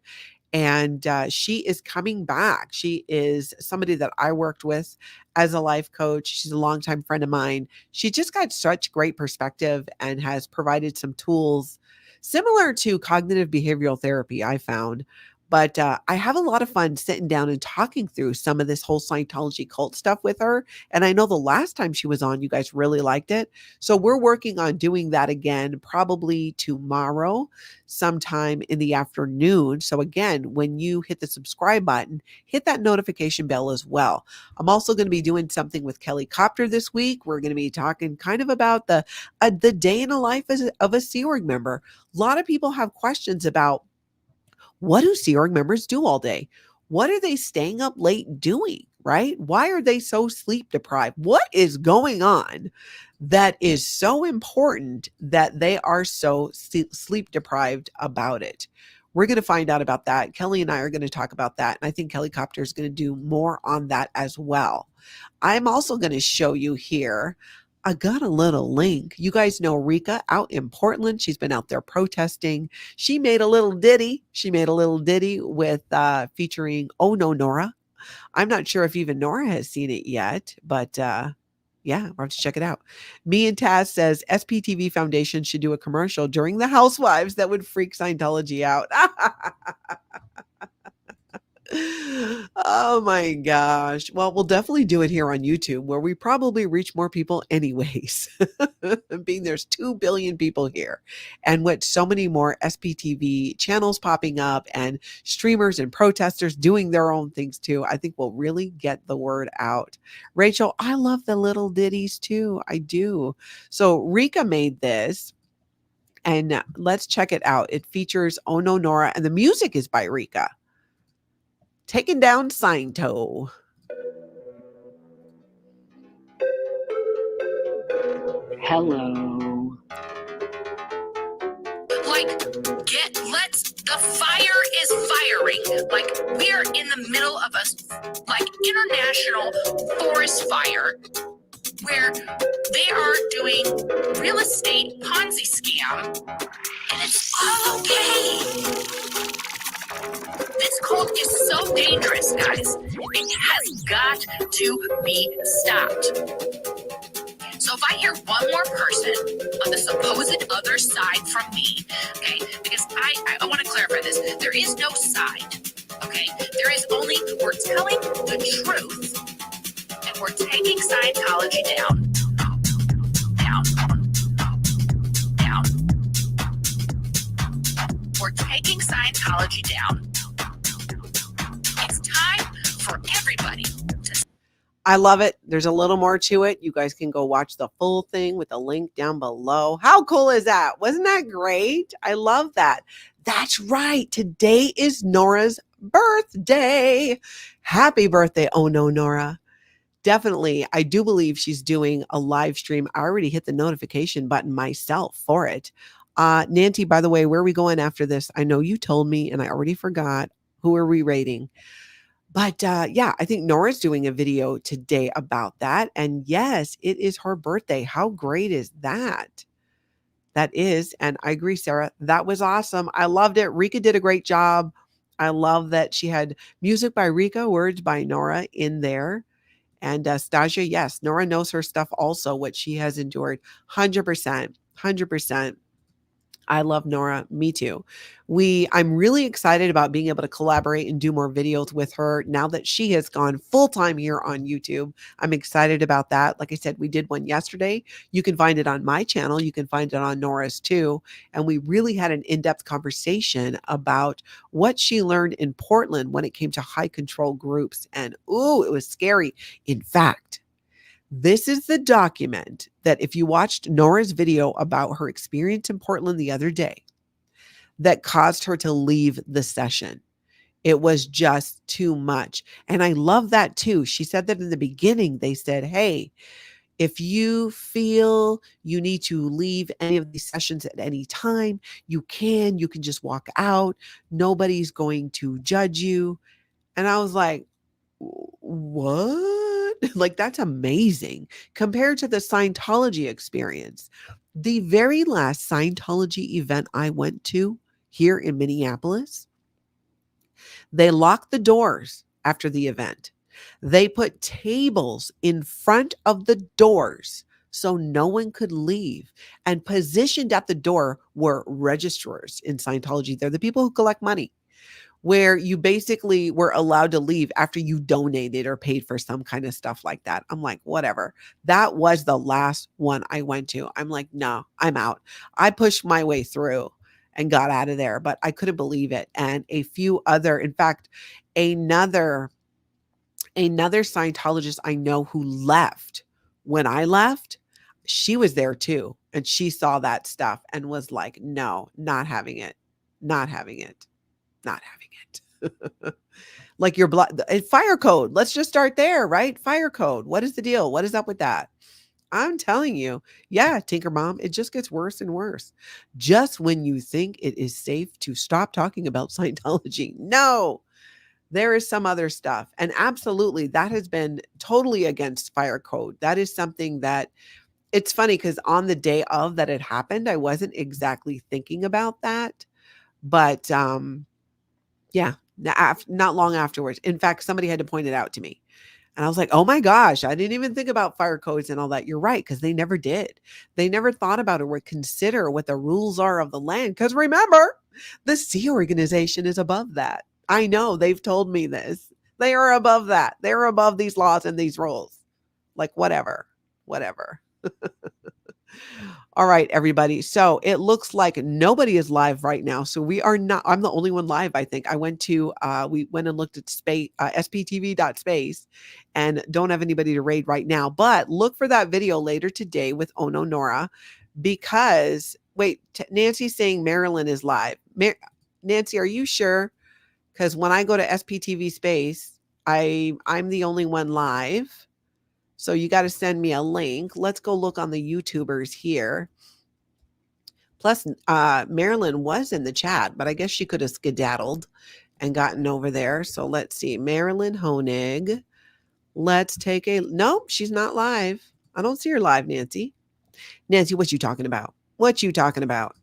And she is coming back. She is somebody that I worked with as a life coach. She's a longtime friend of mine. She just got such great perspective and has provided some tools similar to cognitive behavioral therapy, I found. But I have a lot of fun sitting down and talking through some of this whole Scientology cult stuff with her. And I know the last time she was on, you guys really liked it. So we're working on doing that again, probably tomorrow, sometime in the afternoon. So again, when you hit the subscribe button, hit that notification bell as well. I'm also going to be doing something with Kelly Copter this week. We're going to be talking kind of about the day in the life of a Sea Org member. A lot of people have questions about, what do Sea Org members do all day? What are they staying up late doing, right? Why are they so sleep deprived? What is going on that is so important that they are so sleep deprived about it? We're going to find out about that. Kelly and I are going to talk about that. And I think Kelly Copter is going to do more on that as well. I'm also going to show you here, I got a little link. You guys know Rika out in Portland. She's been out there protesting. She made a little ditty. With featuring Oh No Nora. I'm not sure if even Nora has seen it yet, but yeah, we'll have to check it out. Me and Taz says SPTV Foundation should do a commercial during the Housewives that would freak Scientology out. Oh my gosh. Well, we'll definitely do it here on YouTube where we probably reach more people anyways. Being there's 2 billion people here. And with so many more SPTV channels popping up and streamers and protesters doing their own things too, I think we'll really get the word out. Rachel, I love the little ditties too. I do. So Rika made this. And let's check it out. It features Oh No Nora, and the music is by Rika. Taking down Sciento. Hello. The fire is firing. Like, we're in the middle of a, international forest fire where they are doing real estate Ponzi scam, and it's all okay. This cult is so dangerous, guys. It has got to be stopped. So if I hear one more person on the supposed other side from me, okay, because I want to clarify this. There is no side, okay? There is only, we're telling the truth, and we're taking Scientology down. We're taking Scientology down. It's time for everybody to... I love it. There's a little more to it. You guys can go watch the full thing with the link down below. How cool is that? Wasn't that great? I love that. That's right. Today is Nora's birthday. Happy birthday, Oh No Nora. Definitely. I do believe she's doing a live stream. I already hit the notification button myself for it. Nancy, by the way, where are we going after this? I know you told me and I already forgot. Who are we rating? But yeah, I think Nora's doing a video today about that. And yes, it is her birthday. How great is that? That is. And I agree, Sarah. That was awesome. I loved it. Rika did a great job. I love that she had music by Rika, words by Nora in there. And Stasia, yes, Nora knows her stuff also, what she has endured. 100%. 100%. I love Nora. Me too. I'm really excited about being able to collaborate and do more videos with her now that she has gone full time here on YouTube. I'm excited about that. Like I said, we did one yesterday. You can find it on my channel. You can find it on Nora's too. And we really had an in-depth conversation about what she learned in Portland when it came to high control groups. And ooh, it was scary. In fact, this is the document that if you watched Nora's video about her experience in Portland the other day, that caused her to leave the session. It was just too much. And I love that too. She said that in the beginning, they said, hey, if you feel you need to leave any of these sessions at any time, you can just walk out. Nobody's going to judge you. And I was like, what? Like, that's amazing compared to the Scientology experience. The very last Scientology event I went to here in Minneapolis, they locked the doors after the event. They put tables in front of the doors so no one could leave, and positioned at the door were registrars in Scientology. They're the people who collect money, where you basically were allowed to leave after you donated or paid for some kind of stuff like that. I'm like, whatever. That was the last one I went to. I'm like, no, I'm out. I pushed my way through and got out of there, but I couldn't believe it. And a few other, in fact, another Scientologist I know who left when I left, she was there too. And she saw that stuff and was like, no, not having it, not having it. Not having it. Like your fire code. Let's just start there, right? Fire code. What is the deal? What is up with that? I'm telling you, yeah, Tinker Mom, it just gets worse and worse. Just when you think it is safe to stop talking about Scientology. No, there is some other stuff. And absolutely, that has been totally against fire code. That is something that it's funny because on the day of that it happened, I wasn't exactly thinking about that. But yeah, not long afterwards. In fact, somebody had to point it out to me. And I was like, oh my gosh, I didn't even think about fire codes and all that. You're right, because they never did. They never thought about it or consider what the rules are of the land. Because remember, the Sea Organization is above that. I know, they've told me this. They are above that. They're above these laws and these rules. Like whatever. All right, everybody. So it looks like nobody is live right now. So we are not, I'm the only one live, I think. we went and looked at SPTV.space and don't have anybody to raid right now. But look for that video later today with Ono Nora because, wait, Nancy's saying Marilyn is live. Nancy, are you sure? Because when I go to SPTV space, I'm the only one live. So you got to send me a link. Let's go look on the YouTubers here. Plus, Marilyn was in the chat, but I guess she could have skedaddled and gotten over there. So let's see. Marilyn Honig. Let's take a... Nope, she's not live. I don't see her live, Nancy. Nancy, what you talking about? What you talking about?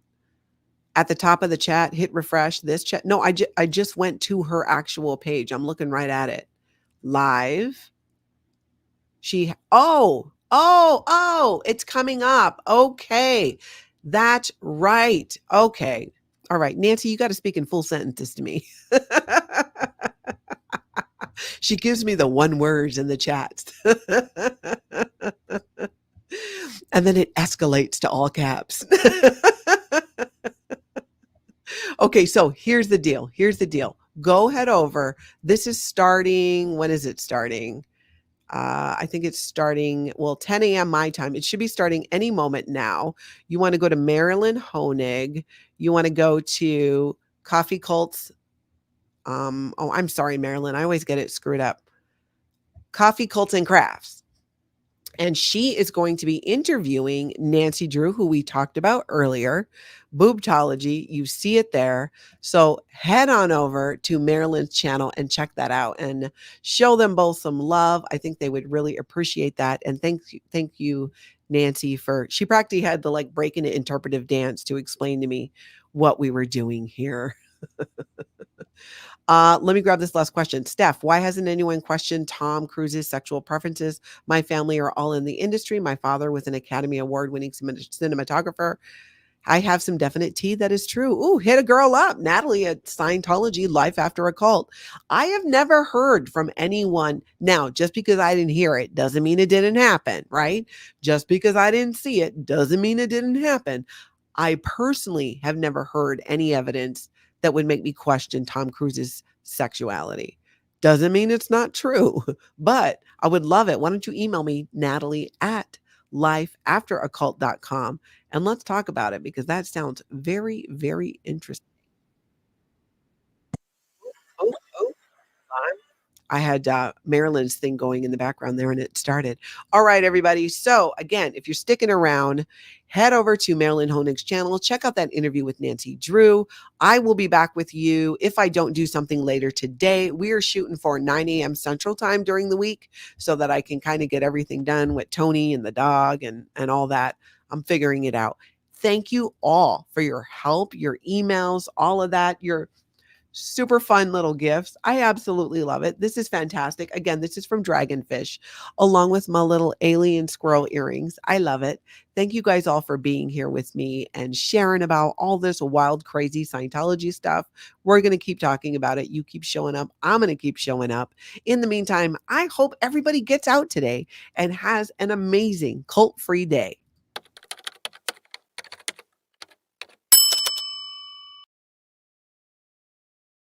At the top of the chat, hit refresh. This chat. No, I just went to her actual page. I'm looking right at it. Live. It's coming up. Okay. That's right. Okay. All right. Nancy, you got to speak in full sentences to me. She gives me the one words in the chats. And then it escalates to all caps. Okay. So here's the deal. Go head over. This is starting. When is it starting? I think it's starting, 10 a.m. my time. It should be starting any moment now. You want to go to Marilyn Honig. You want to go to Coffee Cults. I'm sorry, Marilyn. I always get it screwed up. Coffee Cults and Crafts. And she is going to be interviewing Nancy Drew, who we talked about earlier. Boobtology, you see it there. So head on over to Marilyn's channel and check that out and show them both some love. I think they would really appreciate that. And thank you, Nancy, she practically had the breaking it interpretive dance to explain to me what we were doing here. Let me grab this last question. Steph, why hasn't anyone questioned Tom Cruise's sexual preferences? My family are all in the industry. My father was an Academy Award-winning cinematographer. I have some definite tea that is true. Ooh, hit a girl up. Natalie at Scientology, Life After a Cult. I have never heard from anyone. Now, just because I didn't hear it doesn't mean it didn't happen, right? Just because I didn't see it doesn't mean it didn't happen. I personally have never heard any evidence that would make me question Tom Cruise's sexuality. Doesn't mean it's not true, but I would love it. Why don't you email me, Natalie at lifeafteraccult.com, and let's talk about it because that sounds very, very interesting. I had Marilyn's thing going in the background there and it started. All right, everybody. So again, if you're sticking around, head over to Marilyn Honig's channel. Check out that interview with Nancy Drew. I will be back with you if I don't do something later today. We are shooting for 9 a.m. Central Time during the week so that I can kind of get everything done with Tony and the dog and all that. I'm figuring it out. Thank you all for your help, your emails, all of that, your super fun little gifts. I absolutely love it. This is fantastic. Again, this is from Dragonfish, along with my little alien squirrel earrings. I love it. Thank you guys all for being here with me and sharing about all this wild, crazy Scientology stuff. We're going to keep talking about it. You keep showing up. I'm going to keep showing up. In the meantime, I hope everybody gets out today and has an amazing cult-free day.